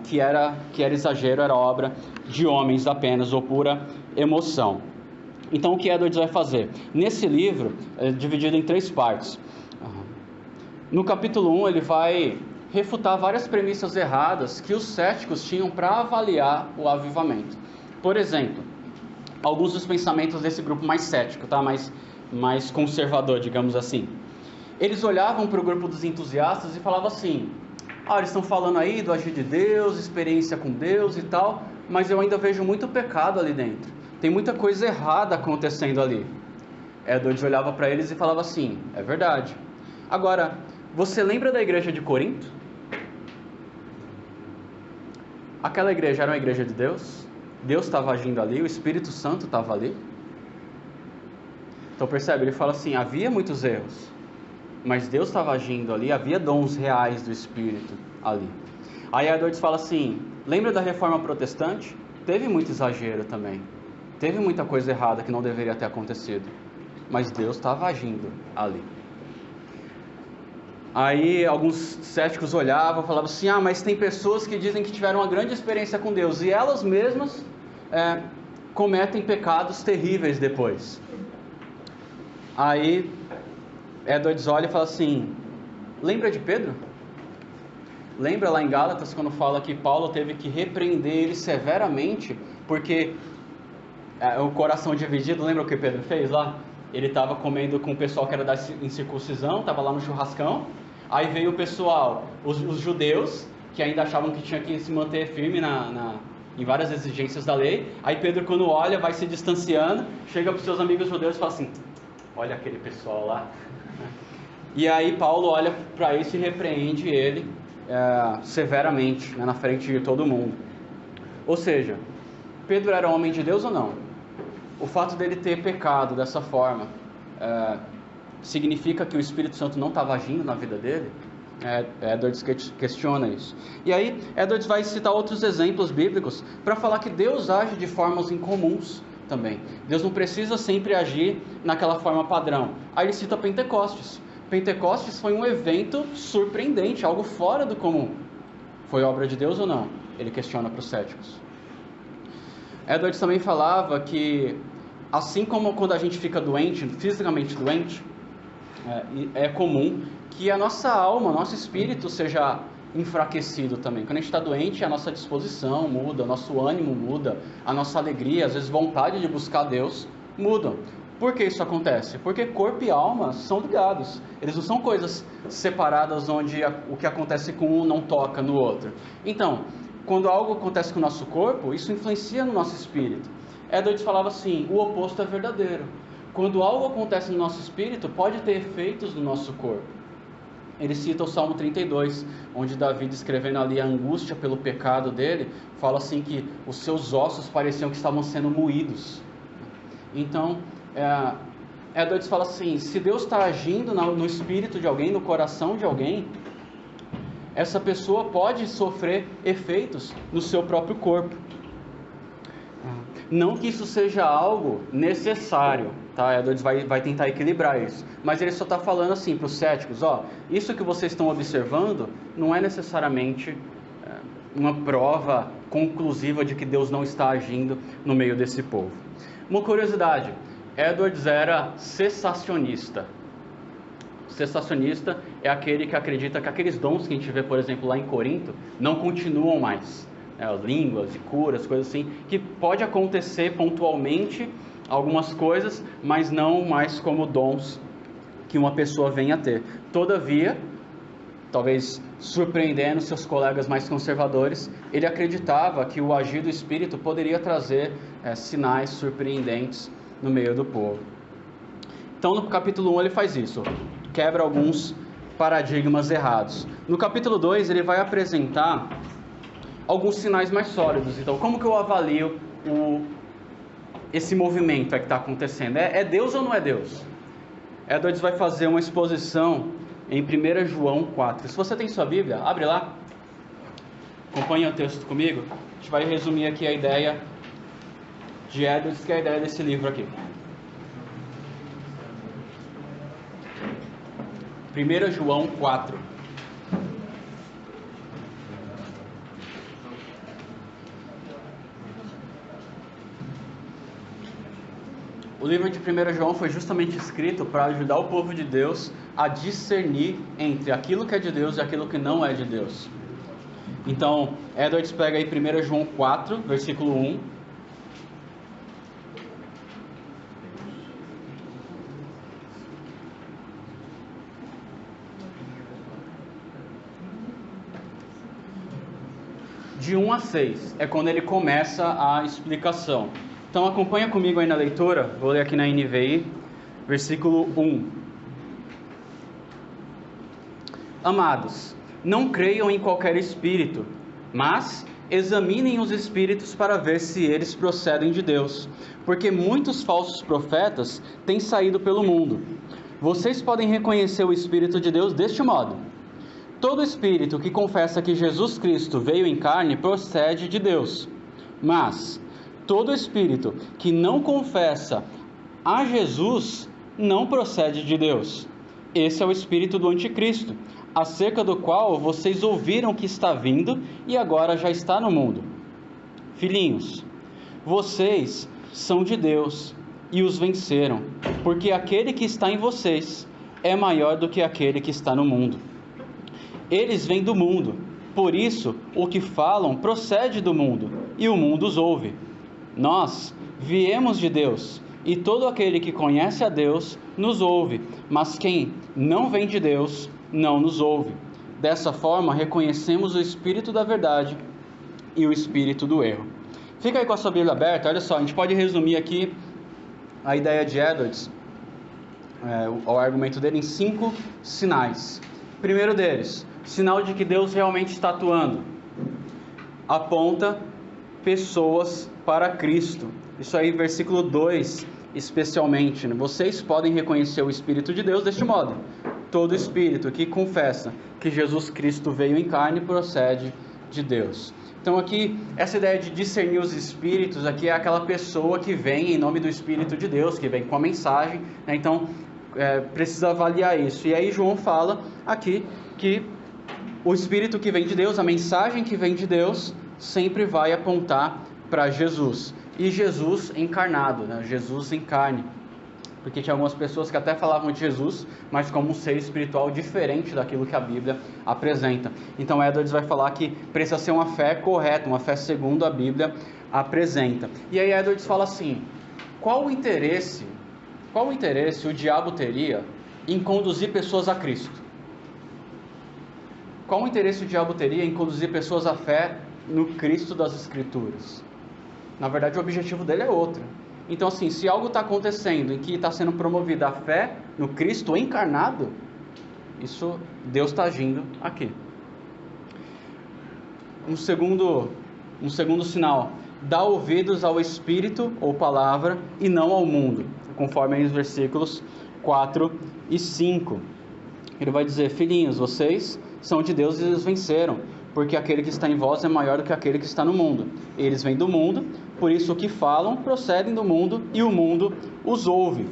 que era exagero, era obra de homens apenas, ou pura emoção. Então, o que Edwards vai fazer? Nesse livro, é dividido em 3 partes. No capítulo 1, ele vai refutar várias premissas erradas que os céticos tinham para avaliar o avivamento. Por exemplo, alguns dos pensamentos desse grupo mais cético, tá? mais conservador, digamos assim. Eles olhavam para o grupo dos entusiastas e falavam assim: eles estão falando aí do agir de Deus, experiência com Deus e tal, mas eu ainda vejo muito pecado ali dentro. Tem muita coisa errada acontecendo ali. Edwards olhava para eles e falava assim: é verdade. Agora, você lembra da igreja de Corinto? Aquela igreja era uma igreja de Deus? Deus estava agindo ali, o Espírito Santo estava ali? Então percebe, ele fala assim: havia muitos erros, mas Deus estava agindo ali, havia dons reais do Espírito ali. Aí Edwards fala assim: lembra da Reforma Protestante? Teve muito exagero também. Teve muita coisa errada que não deveria ter acontecido, mas Deus estava agindo ali. Aí alguns céticos olhavam e falavam assim: mas tem pessoas que dizem que tiveram uma grande experiência com Deus e elas mesmas cometem pecados terríveis depois. Aí Edwards olha e fala assim: lembra de Pedro? Lembra lá em Gálatas quando fala que Paulo teve que repreender ele severamente porque o coração dividido? Lembra o que Pedro fez lá? Ele estava comendo com o pessoal que era da incircuncisão, estava lá no churrascão. Aí veio o pessoal, os judeus, que ainda achavam que tinha que se manter firme em várias exigências da lei. Aí Pedro, quando olha, vai se distanciando, chega para os seus amigos judeus e fala assim: olha aquele pessoal lá. E aí Paulo olha para isso e repreende ele severamente, na frente de todo mundo. Ou seja, Pedro era homem de Deus ou não? O fato dele ter pecado dessa forma significa que o Espírito Santo não estava agindo na vida dele? Edwards questiona isso. E aí Edwards vai citar outros exemplos bíblicos para falar que Deus age de formas incomuns também. Deus não precisa sempre agir naquela forma padrão. Aí ele cita Pentecostes. Pentecostes foi um evento surpreendente, algo fora do comum. Foi obra de Deus ou não? Ele questiona para os céticos. Edwards também falava que, assim como quando a gente fica doente, fisicamente doente, é comum que a nossa alma, nosso espírito seja enfraquecido também. Quando a gente está doente, a nossa disposição muda, o nosso ânimo muda, a nossa alegria, às vezes vontade de buscar Deus, mudam. Por que isso acontece? Porque corpo e alma são ligados. Eles não são coisas separadas onde o que acontece com um não toca no outro. Então, quando algo acontece com o nosso corpo, isso influencia no nosso espírito. Edwards falava assim, o oposto é verdadeiro. Quando algo acontece no nosso espírito, pode ter efeitos no nosso corpo. Ele cita o Salmo 32, onde Davi, descrevendo ali a angústia pelo pecado dele, fala assim que os seus ossos pareciam que estavam sendo moídos. Então, Edwards fala assim, se Deus está agindo no espírito de alguém, no coração de alguém, essa pessoa pode sofrer efeitos no seu próprio corpo. Não que isso seja algo necessário, tá? Edwards vai tentar equilibrar isso, mas ele só está falando assim para os céticos, isso que vocês estão observando não é necessariamente uma prova conclusiva de que Deus não está agindo no meio desse povo. Uma curiosidade, Edwards era cessacionista. Cessacionista é aquele que acredita que aqueles dons que a gente vê, por exemplo, lá em Corinto, não continuam mais. Línguas e curas, coisas assim, que pode acontecer pontualmente algumas coisas, mas não mais como dons que uma pessoa venha a ter. Todavia, talvez surpreendendo seus colegas mais conservadores, ele acreditava que o agir do Espírito poderia trazer sinais surpreendentes no meio do povo. Então no capítulo 1 ele faz isso, quebra alguns paradigmas errados. No capítulo 2 ele vai apresentar alguns sinais mais sólidos. Então como que eu avalio esse movimento que está acontecendo? É Deus ou não é Deus? Edwards vai fazer uma exposição em 1 João 4. Se você tem sua Bíblia, abre lá, acompanhe o texto comigo. A gente vai resumir aqui a ideia de Edwards, que é a ideia desse livro aqui. 1 João 4. O livro de 1 João foi justamente escrito para ajudar o povo de Deus a discernir entre aquilo que é de Deus e aquilo que não é de Deus. Então, Edwards pega aí 1 João 4, versículo 1. De 1 a 6 é quando ele começa a explicação. Então acompanha comigo aí na leitura, vou ler aqui na NVI, versículo 1. Amados, não creiam em qualquer espírito, mas examinem os espíritos para ver se eles procedem de Deus, porque muitos falsos profetas têm saído pelo mundo. Vocês podem reconhecer o Espírito de Deus deste modo: todo espírito que confessa que Jesus Cristo veio em carne procede de Deus, mas todo espírito que não confessa a Jesus não procede de Deus. Esse é o espírito do anticristo, acerca do qual vocês ouviram que está vindo e agora já está no mundo. Filhinhos, vocês são de Deus e os venceram, porque aquele que está em vocês é maior do que aquele que está no mundo. Eles vêm do mundo, por isso o que falam procede do mundo, e o mundo os ouve. Nós viemos de Deus, e todo aquele que conhece a Deus nos ouve, mas quem não vem de Deus não nos ouve. Dessa forma reconhecemos o espírito da verdade e o espírito do erro. Fica aí com a sua Bíblia aberta. Olha só, a gente pode resumir aqui a ideia de Edwards, o argumento dele, em 5 sinais. Primeiro deles, sinal de que Deus realmente está atuando: aponta pessoas para Cristo. Isso aí, versículo 2 especialmente, né? Vocês podem reconhecer o Espírito de Deus deste modo: todo espírito que confessa que Jesus Cristo veio em carne procede de Deus. Então aqui, essa ideia de discernir os espíritos aqui é aquela pessoa que vem em nome do Espírito de Deus, que vem com a mensagem, né? Então precisa avaliar isso. E aí João fala aqui que o Espírito que vem de Deus, a mensagem que vem de Deus, sempre vai apontar para Jesus. E Jesus encarnado, né? Jesus em carne. Porque tinha algumas pessoas que até falavam de Jesus, mas como um ser espiritual diferente daquilo que a Bíblia apresenta. Então Edwards vai falar que precisa ser uma fé correta, uma fé segundo a Bíblia apresenta. E aí Edwards fala assim: qual o interesse qual o interesse o diabo teria em conduzir pessoas a Cristo? Qual o interesse o diabo teria em conduzir pessoas à fé no Cristo das Escrituras? Na verdade, o objetivo dele é outro. Então, assim, se algo está acontecendo em que está sendo promovida a fé no Cristo encarnado, isso, Deus está agindo aqui. Um segundo sinal: dá ouvidos ao Espírito ou palavra e não ao mundo, conforme aí os versículos 4 e 5. Ele vai dizer: filhinhos, vocês são de Deus e eles venceram, porque aquele que está em vós é maior do que aquele que está no mundo. Eles vêm do mundo, por isso o que falam procedem do mundo e o mundo os ouve.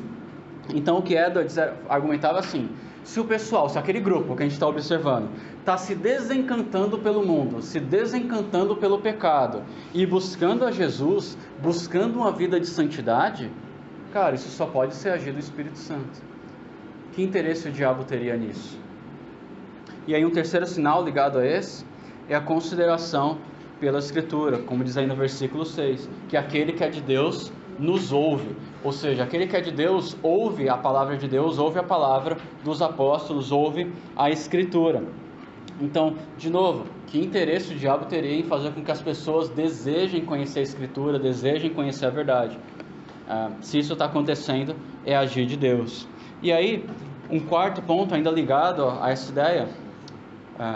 Então o que Edwards argumentava assim: se aquele grupo que a gente está observando está se desencantando pelo mundo, se desencantando pelo pecado e buscando a Jesus, buscando uma vida de santidade, cara, isso só pode ser agir do Espírito Santo. Que interesse o diabo teria nisso? E aí um terceiro sinal ligado a esse é a consideração pela Escritura, como diz aí no versículo 6, que aquele que é de Deus nos ouve. Ou seja, aquele que é de Deus ouve a palavra de Deus, ouve a palavra dos apóstolos, ouve a Escritura. Então, de novo, que interesse o diabo teria em fazer com que as pessoas desejem conhecer a Escritura, desejem conhecer a verdade? Se isso está acontecendo, é agir de Deus. E aí, um quarto ponto ainda ligado a essa ideia,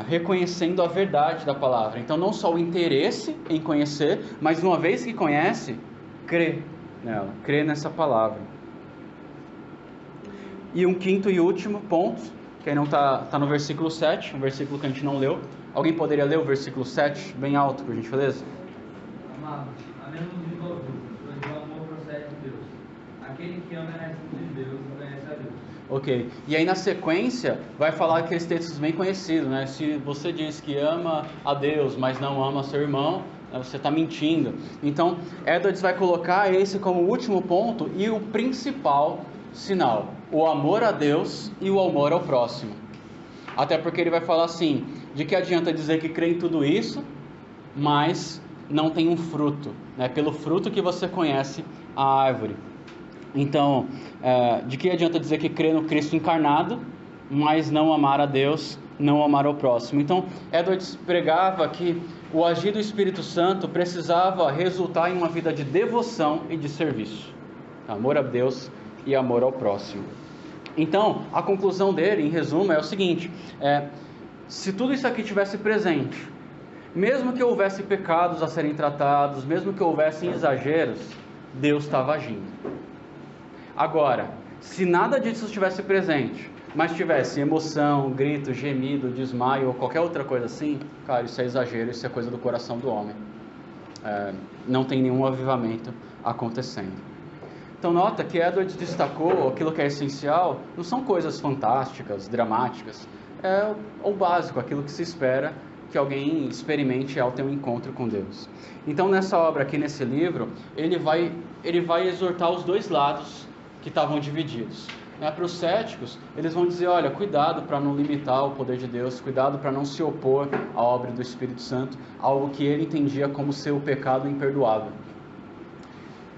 reconhecendo a verdade da palavra. Então, não só o interesse em conhecer, mas uma vez que conhece, crê nela, crê nessa palavra. E um quinto e último ponto, que aí não está no versículo 7, um versículo que a gente não leu. Alguém poderia ler o versículo 7 bem alto, por gentileza? Amados, amemos-nos de vós, pois o amor procede de Deus. Aquele que ama é nascido de Deus e conhece a Deus. Ok, e aí na sequência vai falar aqueles textos bem conhecidos, né? Se você diz que ama a Deus, mas não ama seu irmão, você está mentindo. Então, Edwards vai colocar esse como o último ponto e o principal sinal: o amor a Deus e o amor ao próximo. Até porque ele vai falar assim: de que adianta dizer que crê em tudo isso, mas não tem um fruto, né? Pelo fruto que você conhece a árvore. Então, de que adianta dizer que crê no Cristo encarnado, mas não amar a Deus, não amar ao próximo? Então, Edwards pregava que o agir do Espírito Santo precisava resultar em uma vida de devoção e de serviço, amor a Deus e amor ao próximo. Então, a conclusão dele, em resumo, é o seguinte: se tudo isso aqui tivesse presente, mesmo que houvesse pecados a serem tratados, mesmo que houvesse exageros, Deus estava agindo. Agora, se nada disso estivesse presente, mas tivesse emoção, grito, gemido, desmaio ou qualquer outra coisa assim, cara, isso é exagero, isso é coisa do coração do homem. Não tem nenhum avivamento acontecendo. Então nota que Edwards destacou aquilo que é essencial, não são coisas fantásticas, dramáticas, é o básico, aquilo que se espera que alguém experimente ao ter um encontro com Deus. Então nessa obra aqui, nesse livro, ele vai exortar os dois lados que estavam divididos. Para os céticos, eles vão dizer: olha, cuidado para não limitar o poder de Deus, cuidado para não se opor à obra do Espírito Santo, algo que ele entendia como ser o pecado imperdoável.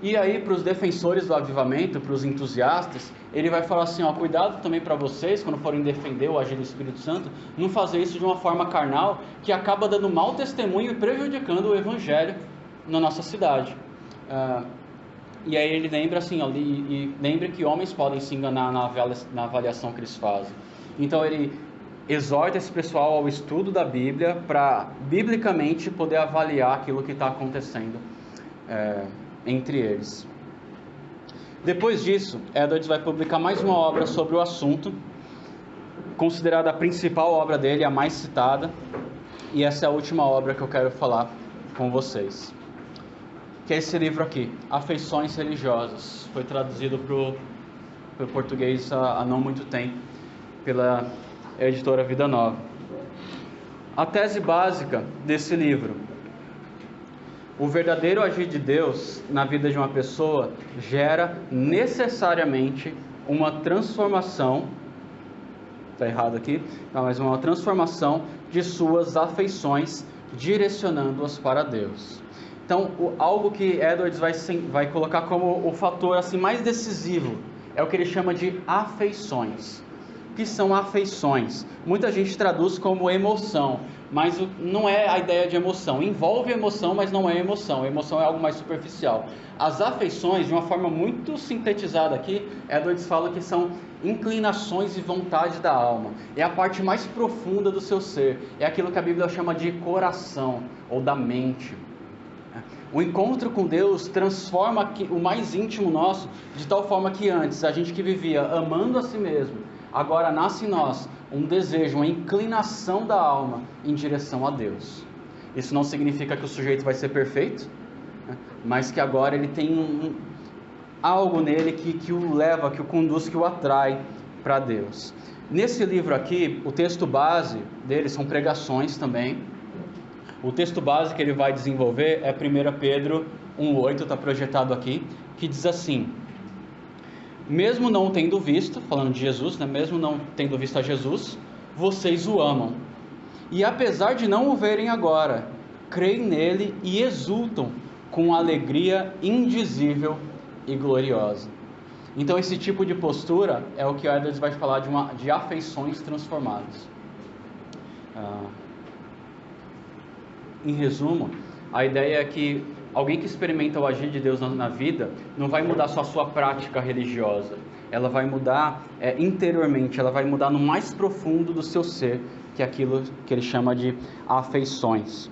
E aí, para os defensores do avivamento, para os entusiastas, ele vai falar assim: cuidado também para vocês, quando forem defender o agir do Espírito Santo, não fazer isso de uma forma carnal, que acaba dando mau testemunho e prejudicando o Evangelho na nossa cidade. E aí ele lembra assim, lembre que homens podem se enganar na avaliação que eles fazem. Então ele exorta esse pessoal ao estudo da Bíblia, para biblicamente poder avaliar aquilo que está acontecendo entre eles. Depois disso, Edwards vai publicar mais uma obra sobre o assunto, considerada a principal obra dele, a mais citada, e essa é a última obra que eu quero falar com vocês, que é esse livro aqui, Afeições Religiosas. Foi traduzido para o português há não muito tempo, pela editora Vida Nova. A tese básica desse livro: o verdadeiro agir de Deus na vida de uma pessoa gera necessariamente uma transformação, está errado aqui, mas uma transformação de suas afeições, direcionando-as para Deus. Então, algo que Edwards vai colocar como o fator assim, mais decisivo é o que ele chama de afeições. O que são afeições? Muita gente traduz como emoção, mas não é a ideia de emoção. Envolve emoção, mas não é emoção. A emoção é algo mais superficial. As afeições, de uma forma muito sintetizada aqui, Edwards fala que são inclinações e vontade da alma. É a parte mais profunda do seu ser. É aquilo que a Bíblia chama de coração ou da mente. O encontro com Deus transforma o mais íntimo nosso, de tal forma que antes, a gente que vivia amando a si mesmo, agora nasce em nós um desejo, uma inclinação da alma em direção a Deus. Isso não significa que o sujeito vai ser perfeito, mas que agora ele tem algo nele que o leva, que o conduz, que o atrai para Deus. Nesse livro aqui, o texto base dele são pregações também. O texto base que ele vai desenvolver é 1 Pedro 1,8, está projetado aqui, que diz assim: mesmo não tendo visto, falando de Jesus, né? Mesmo não tendo visto a Jesus, vocês o amam. E apesar de não o verem agora, creem nele e exultam com alegria indizível e gloriosa. Então esse tipo de postura é o que Edwards vai falar de afeições transformadas. Em resumo, a ideia é que alguém que experimenta o agir de Deus na vida não vai mudar só a sua prática religiosa, ela vai mudar interiormente, ela vai mudar no mais profundo do seu ser, que é aquilo que ele chama de afeições.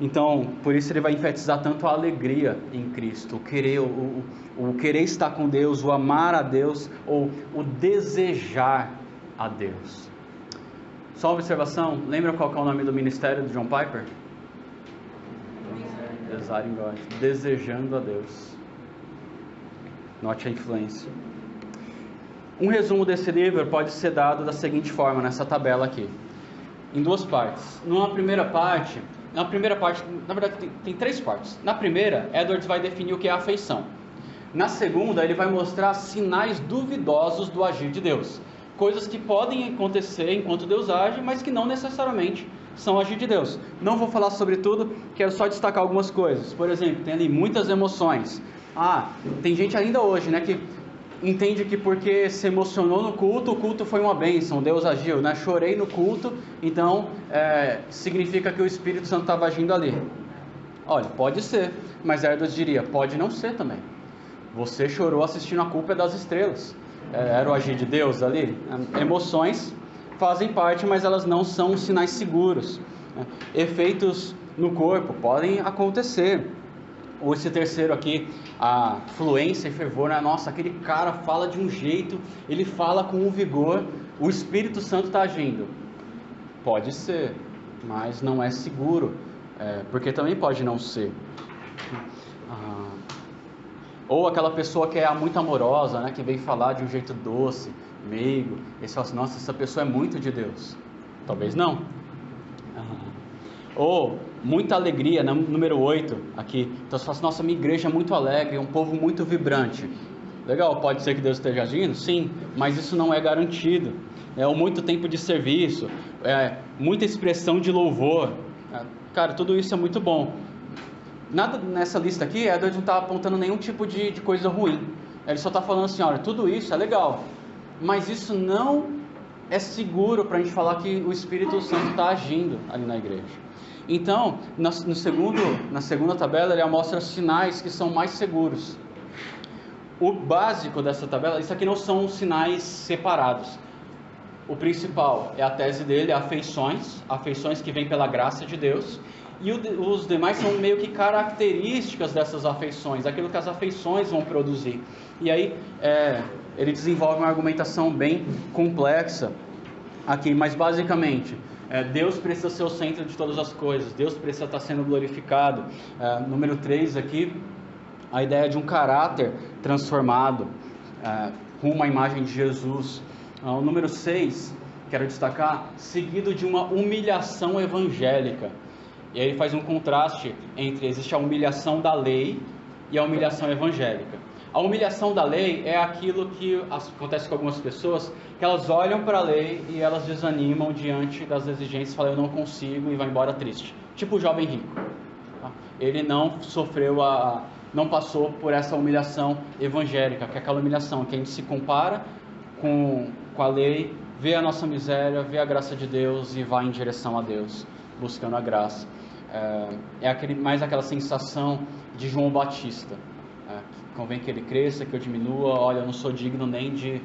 Então, por isso ele vai enfatizar tanto a alegria em Cristo, o querer estar com Deus, o amar a Deus, ou o desejar a Deus. Só uma observação, lembra qual que é o nome do ministério do John Piper? Desiring God, desejando a Deus. Note a influência. Um resumo desse livro pode ser dado da seguinte forma, nessa tabela aqui, em duas partes. Na primeira parte, na verdade tem três partes. Na primeira, Edwards vai definir o que é afeição. Na segunda, ele vai mostrar sinais duvidosos do agir de Deus. Coisas que podem acontecer enquanto Deus age, mas que não necessariamente são agir de Deus. Não vou falar sobre tudo, quero só destacar algumas coisas. Por exemplo, tem ali muitas emoções. Tem gente ainda hoje, né, que entende que porque se emocionou no culto, o culto foi uma bênção, Deus agiu, né? Chorei no culto, então significa que o Espírito Santo estava agindo ali. Olha, pode ser, mas Edwards diria, pode não ser também. Você chorou assistindo A Culpa é das Estrelas. Era o agir de Deus ali. Emoções fazem parte, mas elas não são sinais seguros. Efeitos no corpo podem acontecer. Ou esse terceiro aqui, a fluência e fervor, né? Nossa, aquele cara fala de um jeito, ele fala com um vigor, o Espírito Santo está agindo. Pode ser, mas não é seguro, porque também pode não ser. Ou aquela pessoa que é muito amorosa, né? Que vem falar de um jeito doce, meigo, e você fala assim, nossa, essa pessoa é muito de Deus. Talvez não. Ou muita alegria, né? Número 8 aqui. Então você fala assim, nossa, minha igreja é muito alegre, é um povo muito vibrante. Legal, pode ser que Deus esteja agindo? Sim, mas isso não é garantido. Ou muito tempo de serviço, muita expressão de louvor. Cara, tudo isso é muito bom. Nada nessa lista aqui, Edwards não está apontando nenhum tipo de coisa ruim. Ele só está falando assim, olha, tudo isso é legal, mas isso não é seguro para a gente falar que o Espírito Santo está agindo ali na igreja. Então, na segunda tabela, ele mostra sinais que são mais seguros. O básico dessa tabela, isso aqui não são sinais separados. O principal é a tese dele, afeições que vêm pela graça de Deus. E os demais são meio que características dessas afeições, aquilo que as afeições vão produzir. E aí ele desenvolve uma argumentação bem complexa aqui, mas basicamente Deus precisa ser o centro de todas as coisas, Deus precisa estar sendo glorificado. Número 3 aqui, a ideia de um caráter transformado rumo à imagem de Jesus. O número 6, quero destacar, seguido de uma humilhação evangélica. E aí ele faz um contraste entre existe a humilhação da lei e a humilhação evangélica. A humilhação da lei é aquilo que acontece com algumas pessoas, que elas olham para a lei e elas desanimam diante das exigências, falam, eu não consigo, e vai embora triste. Tipo o jovem rico. Ele não sofreu não passou por essa humilhação evangélica, que é aquela humilhação que a gente se compara com a lei, vê a nossa miséria, vê a graça de Deus e vai em direção a Deus, buscando a graça. Mais aquela sensação de João Batista, que convém que ele cresça, que eu diminua, olha, eu não sou digno nem de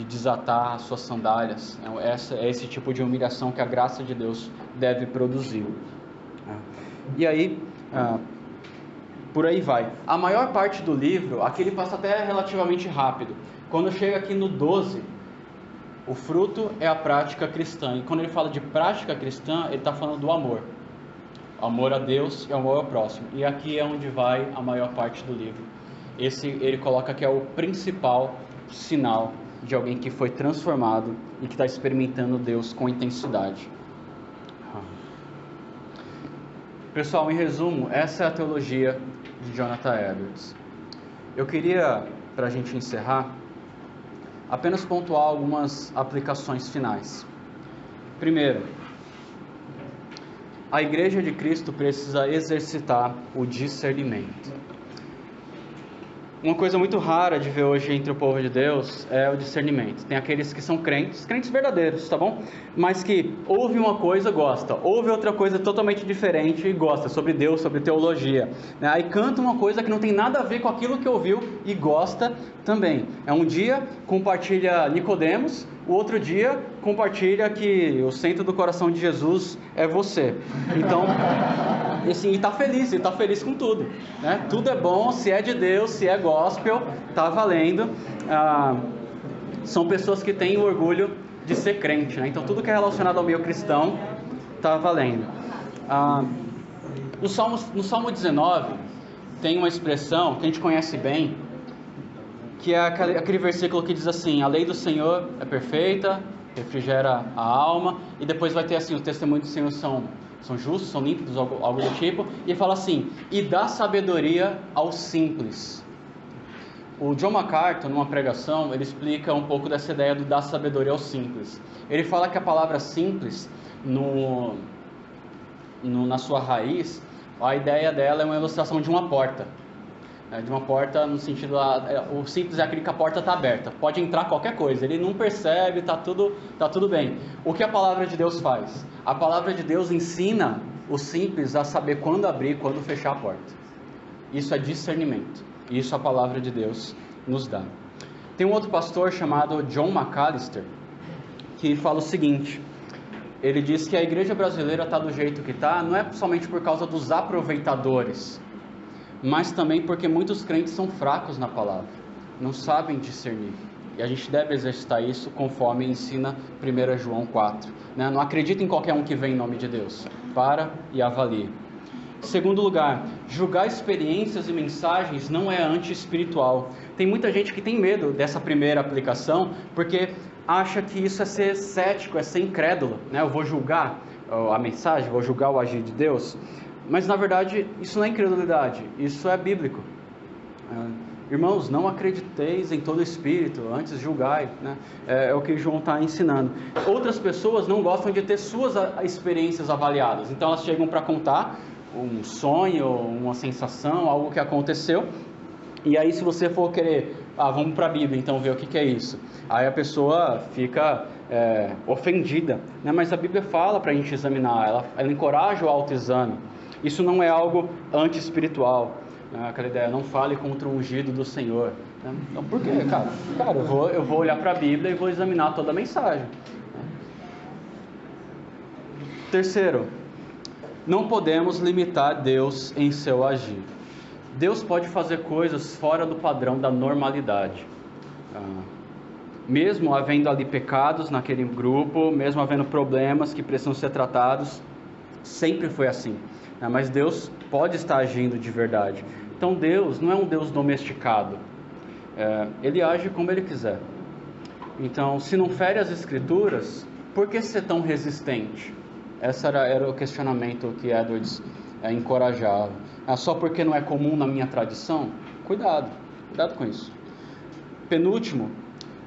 desatar as suas sandálias. É esse tipo de humilhação que a graça de Deus deve produzir. E aí, por aí vai. A maior parte do livro, aqui ele passa até relativamente rápido. Quando chega aqui no 12, o fruto é a prática cristã. E quando ele fala de prática cristã, ele está falando do amor. Amor a Deus e amor ao próximo. E aqui é onde vai a maior parte do livro. Ele coloca que é o principal sinal de alguém que foi transformado e que está experimentando Deus com intensidade. Pessoal, em resumo, essa é a teologia de Jonathan Edwards. Eu queria, para a gente encerrar, apenas pontuar algumas aplicações finais. Primeiro, a Igreja de Cristo precisa exercitar o discernimento. Uma coisa muito rara de ver hoje entre o povo de Deus é o discernimento. Tem aqueles que são crentes verdadeiros, tá bom? Mas que ouve uma coisa, gosta, ouve outra coisa totalmente diferente e gosta, sobre Deus, sobre teologia, né? Aí canta uma coisa que não tem nada a ver com aquilo que ouviu e gosta também. Um dia compartilha Nicodemos, o outro dia compartilha que o centro do coração de Jesus é você. Então, assim, e tá feliz com tudo, né? Tudo é bom, se é de Deus, se é gospel, tá valendo. São pessoas que têm o orgulho de ser crente, né? Então tudo que é relacionado ao meio cristão tá valendo. No Salmo 19 tem uma expressão que a gente conhece bem, que é aquele versículo que diz assim: a lei do Senhor é perfeita, refrigera a alma. E depois vai ter assim: os testemunhos do Senhor são justos, são límpidos, algo do tipo. E fala assim: e dá sabedoria aos simples. O John MacArthur, numa pregação, ele explica um pouco dessa ideia do dar sabedoria aos simples. Ele fala que a palavra simples, na sua raiz, a ideia dela é uma ilustração de uma porta. De uma porta no sentido, o simples é aquele que a porta está aberta, pode entrar qualquer coisa, ele não percebe, está tudo bem. O que a palavra de Deus faz? A palavra de Deus ensina o simples a saber quando abrir e quando fechar a porta. Isso é discernimento, isso a palavra de Deus nos dá. Tem um outro pastor chamado John McAllister que fala o seguinte: ele diz que a igreja brasileira está do jeito que está, não é somente por causa dos aproveitadores, mas também porque muitos crentes são fracos na palavra, não sabem discernir. E a gente deve exercitar isso conforme ensina 1 João 4. Né? Não acredita em qualquer um que vem em nome de Deus. Para e avalie. Segundo lugar, julgar experiências e mensagens não é anti-espiritual. Tem muita gente que tem medo dessa primeira aplicação, porque acha que isso é ser cético, é ser incrédulo. Né? Eu vou julgar a mensagem, vou julgar o agir de Deus. Mas na verdade isso não é incredulidade, isso é bíblico. Irmãos, não acrediteis em todo espírito, antes julgai, né? É o que João está ensinando. Outras pessoas não gostam de ter suas experiências avaliadas, então elas chegam para contar um sonho, uma sensação, algo que aconteceu. E aí, se você for querer, vamos para a Bíblia então ver o que é isso, aí a pessoa fica ofendida, né? Mas a Bíblia fala para a gente examinar, ela encoraja o autoexame. Isso não é algo anti-espiritual, né? Aquela ideia, não fale contra o ungido do Senhor, né? Então por quê, cara? Eu vou olhar para a Bíblia e vou examinar toda a mensagem. Terceiro, não podemos limitar Deus em seu agir. Deus pode fazer coisas fora do padrão da normalidade. Mesmo havendo ali pecados naquele grupo, mesmo havendo problemas que precisam ser tratados, sempre foi assim. Mas Deus pode estar agindo de verdade. Então Deus não é um Deus domesticado. Ele age como Ele quiser. Então, se não fere as Escrituras, por que ser tão resistente? Esse era o questionamento que Edwards encorajava. Só porque não é comum na minha tradição? Cuidado com isso. Penúltimo,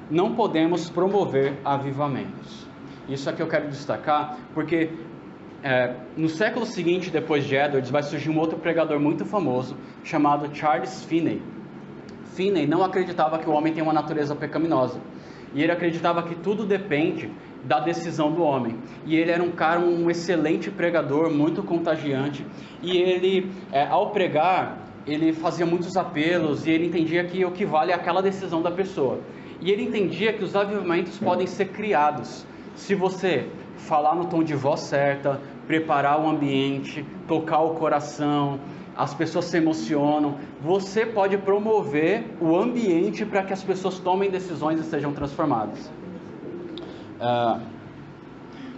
não podemos promover avivamentos. Isso é que eu quero destacar, porque No século seguinte, depois de Edwards, vai surgir um outro pregador muito famoso, chamado Charles Finney. Finney não acreditava que o homem tem uma natureza pecaminosa. E ele acreditava que tudo depende da decisão do homem. E ele era um excelente pregador, muito contagiante. E ele, ao pregar, ele fazia muitos apelos e ele entendia que o que vale é aquela decisão da pessoa. E ele entendia que os avivamentos podem ser criados se você falar no tom de voz certa, preparar o ambiente, tocar o coração, as pessoas se emocionam. Você pode promover o ambiente para que as pessoas tomem decisões e sejam transformadas.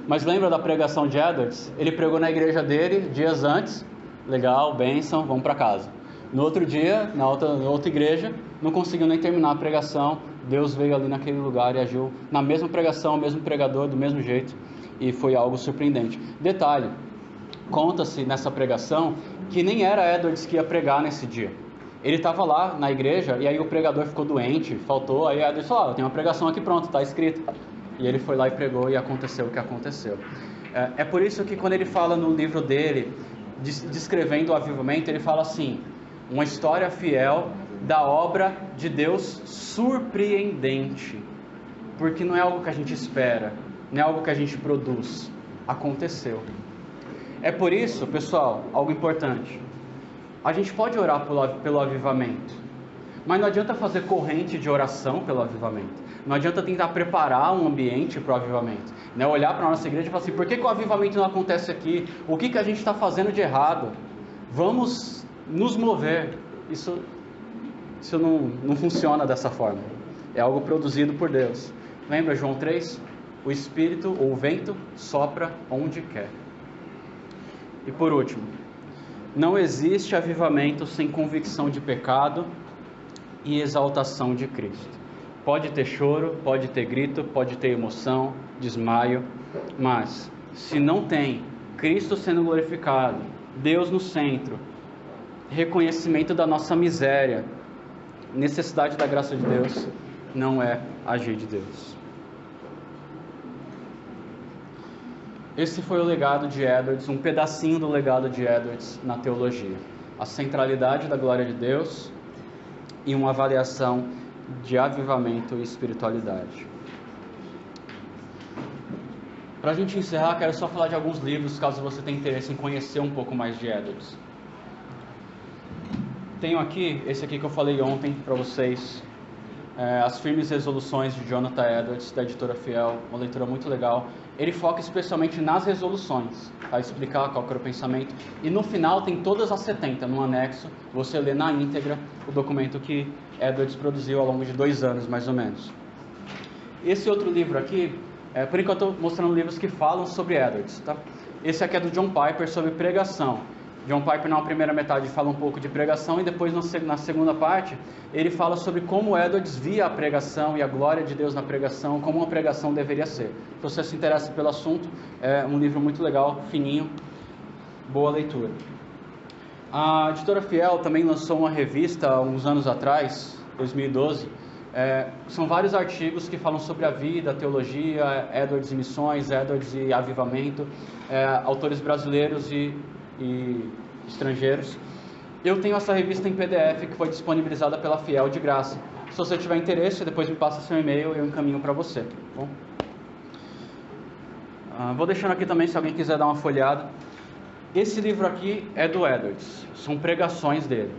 Mas lembra da pregação de Edwards? Ele pregou na igreja dele dias antes, legal, bênção, vamos para casa. No outro dia, na outra igreja, não conseguiu nem terminar a pregação. Deus veio ali naquele lugar e agiu na mesma pregação, o mesmo pregador, do mesmo jeito, e foi algo surpreendente. Detalhe, conta-se nessa pregação que nem era Edwards que ia pregar nesse dia. Ele estava lá na igreja e aí o pregador ficou doente, faltou, aí Edwards falou, eu tenho uma pregação aqui pronta, está escrito. E ele foi lá e pregou e aconteceu o que aconteceu. É por isso que quando ele fala no livro dele, descrevendo o avivamento, ele fala assim, uma história fiel da obra de Deus surpreendente, porque não é algo que a gente espera, não é algo que a gente produz, aconteceu. É por isso, pessoal, algo importante, a gente pode orar pelo avivamento, mas não adianta fazer corrente de oração pelo avivamento, não adianta tentar preparar um ambiente para o avivamento, né? Olhar para a nossa igreja e falar assim, por que o avivamento não acontece aqui? O que a gente está fazendo de errado? Vamos nos mover. Isso não funciona dessa forma, é algo produzido por Deus. Lembra João 3? O Espírito ou o vento sopra onde quer. E por último, não existe avivamento sem convicção de pecado e exaltação de Cristo. Pode ter choro, pode ter grito, pode ter emoção, desmaio, mas se não tem Cristo sendo glorificado, Deus no centro, reconhecimento da nossa miséria, necessidade da graça de Deus, não é agir de Deus. Esse foi o legado de Edwards, um pedacinho do legado de Edwards na teologia. A centralidade da glória de Deus e uma avaliação de avivamento e espiritualidade. Para a gente encerrar, quero só falar de alguns livros, caso você tenha interesse em conhecer um pouco mais de Edwards. Tenho aqui, esse aqui que eu falei ontem para vocês, As Firmes Resoluções de Jonathan Edwards, da editora Fiel, uma leitura muito legal. Ele foca especialmente nas resoluções, a explicar qual que era o pensamento, e no final tem todas as 70 no anexo, você lê na íntegra o documento que Edwards produziu ao longo de 2 anos, mais ou menos. Esse outro livro aqui, por enquanto eu estou mostrando livros que falam sobre Edwards, tá? Esse aqui é do John Piper, sobre pregação. John Piper, na primeira metade, fala um pouco de pregação, e depois, na segunda parte, ele fala sobre como Edwards via a pregação e a glória de Deus na pregação, como uma pregação deveria ser. Se você se interessa pelo assunto, é um livro muito legal, fininho, boa leitura. A editora Fiel também lançou uma revista há uns anos atrás, 2012, são vários artigos que falam sobre a vida, a teologia, Edwards e missões, Edwards e avivamento, autores brasileiros e estrangeiros. Eu tenho essa revista em PDF que foi disponibilizada pela Fiel de graça. Se você tiver interesse, depois me passa seu e-mail e eu encaminho para você, tá bom? Vou deixando aqui também se alguém quiser dar uma folhada. Esse livro aqui é do Edwards, são pregações dele.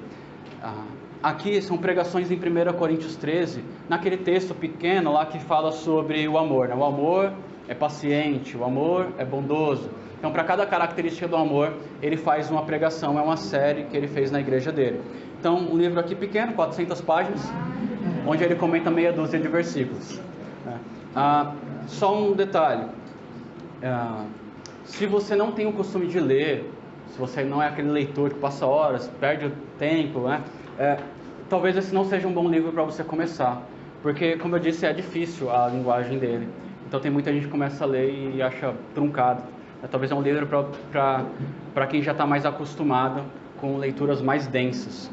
Aqui são pregações em 1 Coríntios 13, naquele texto pequeno lá que fala sobre o amor, né? O amor é paciente, o amor é bondoso. Então, para cada característica do amor, ele faz uma pregação, é uma série que ele fez na igreja dele. Então, um livro aqui pequeno, 400 páginas, onde ele comenta meia dúzia de versículos. Só um detalhe, se você não tem o costume de ler, se você não é aquele leitor que passa horas, perde o tempo, né? Talvez esse não seja um bom livro para você começar, porque, como eu disse, é difícil a linguagem dele. Então, tem muita gente que começa a ler e acha truncado. Talvez é um livro para quem já está mais acostumado com leituras mais densas.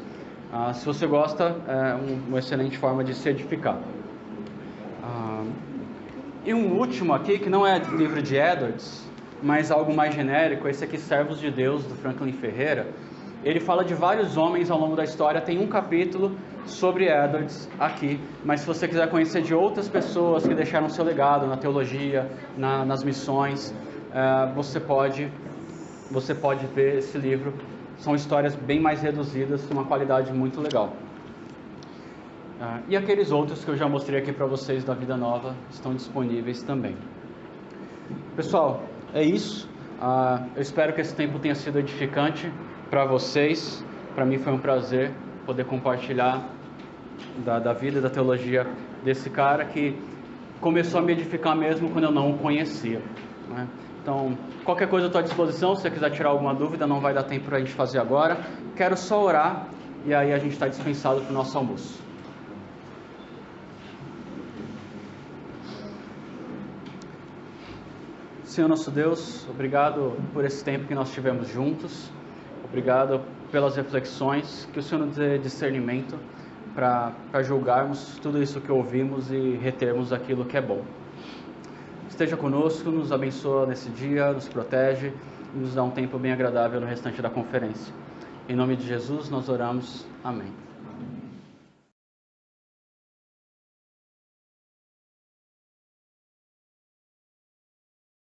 Se você gosta, é uma excelente forma de se edificar. E um último aqui, que não é livro de Edwards, mas algo mais genérico, esse aqui, Servos de Deus, do Franklin Ferreira, ele fala de vários homens ao longo da história, tem um capítulo sobre Edwards aqui, mas se você quiser conhecer de outras pessoas que deixaram seu legado na teologia, nas missões, você pode ver esse livro. São histórias bem mais reduzidas, uma qualidade muito legal. E aqueles outros que eu já mostrei aqui para vocês da Vida Nova estão disponíveis também. Pessoal, é isso. Eu espero que esse tempo tenha sido edificante para vocês. Para mim foi um prazer poder compartilhar da vida e da teologia desse cara que começou a me edificar mesmo quando eu não o conhecia, né? Então, qualquer coisa eu estou à disposição. Se você quiser tirar alguma dúvida, não vai dar tempo para a gente fazer agora. Quero só orar e aí a gente está dispensado para o nosso almoço. Senhor nosso Deus, obrigado por esse tempo que nós tivemos juntos. Obrigado pelas reflexões, que o Senhor nos dê discernimento para julgarmos tudo isso que ouvimos e retermos aquilo que é bom. Esteja conosco, nos abençoa nesse dia, nos protege e nos dá um tempo bem agradável no restante da conferência. Em nome de Jesus nós oramos. Amém.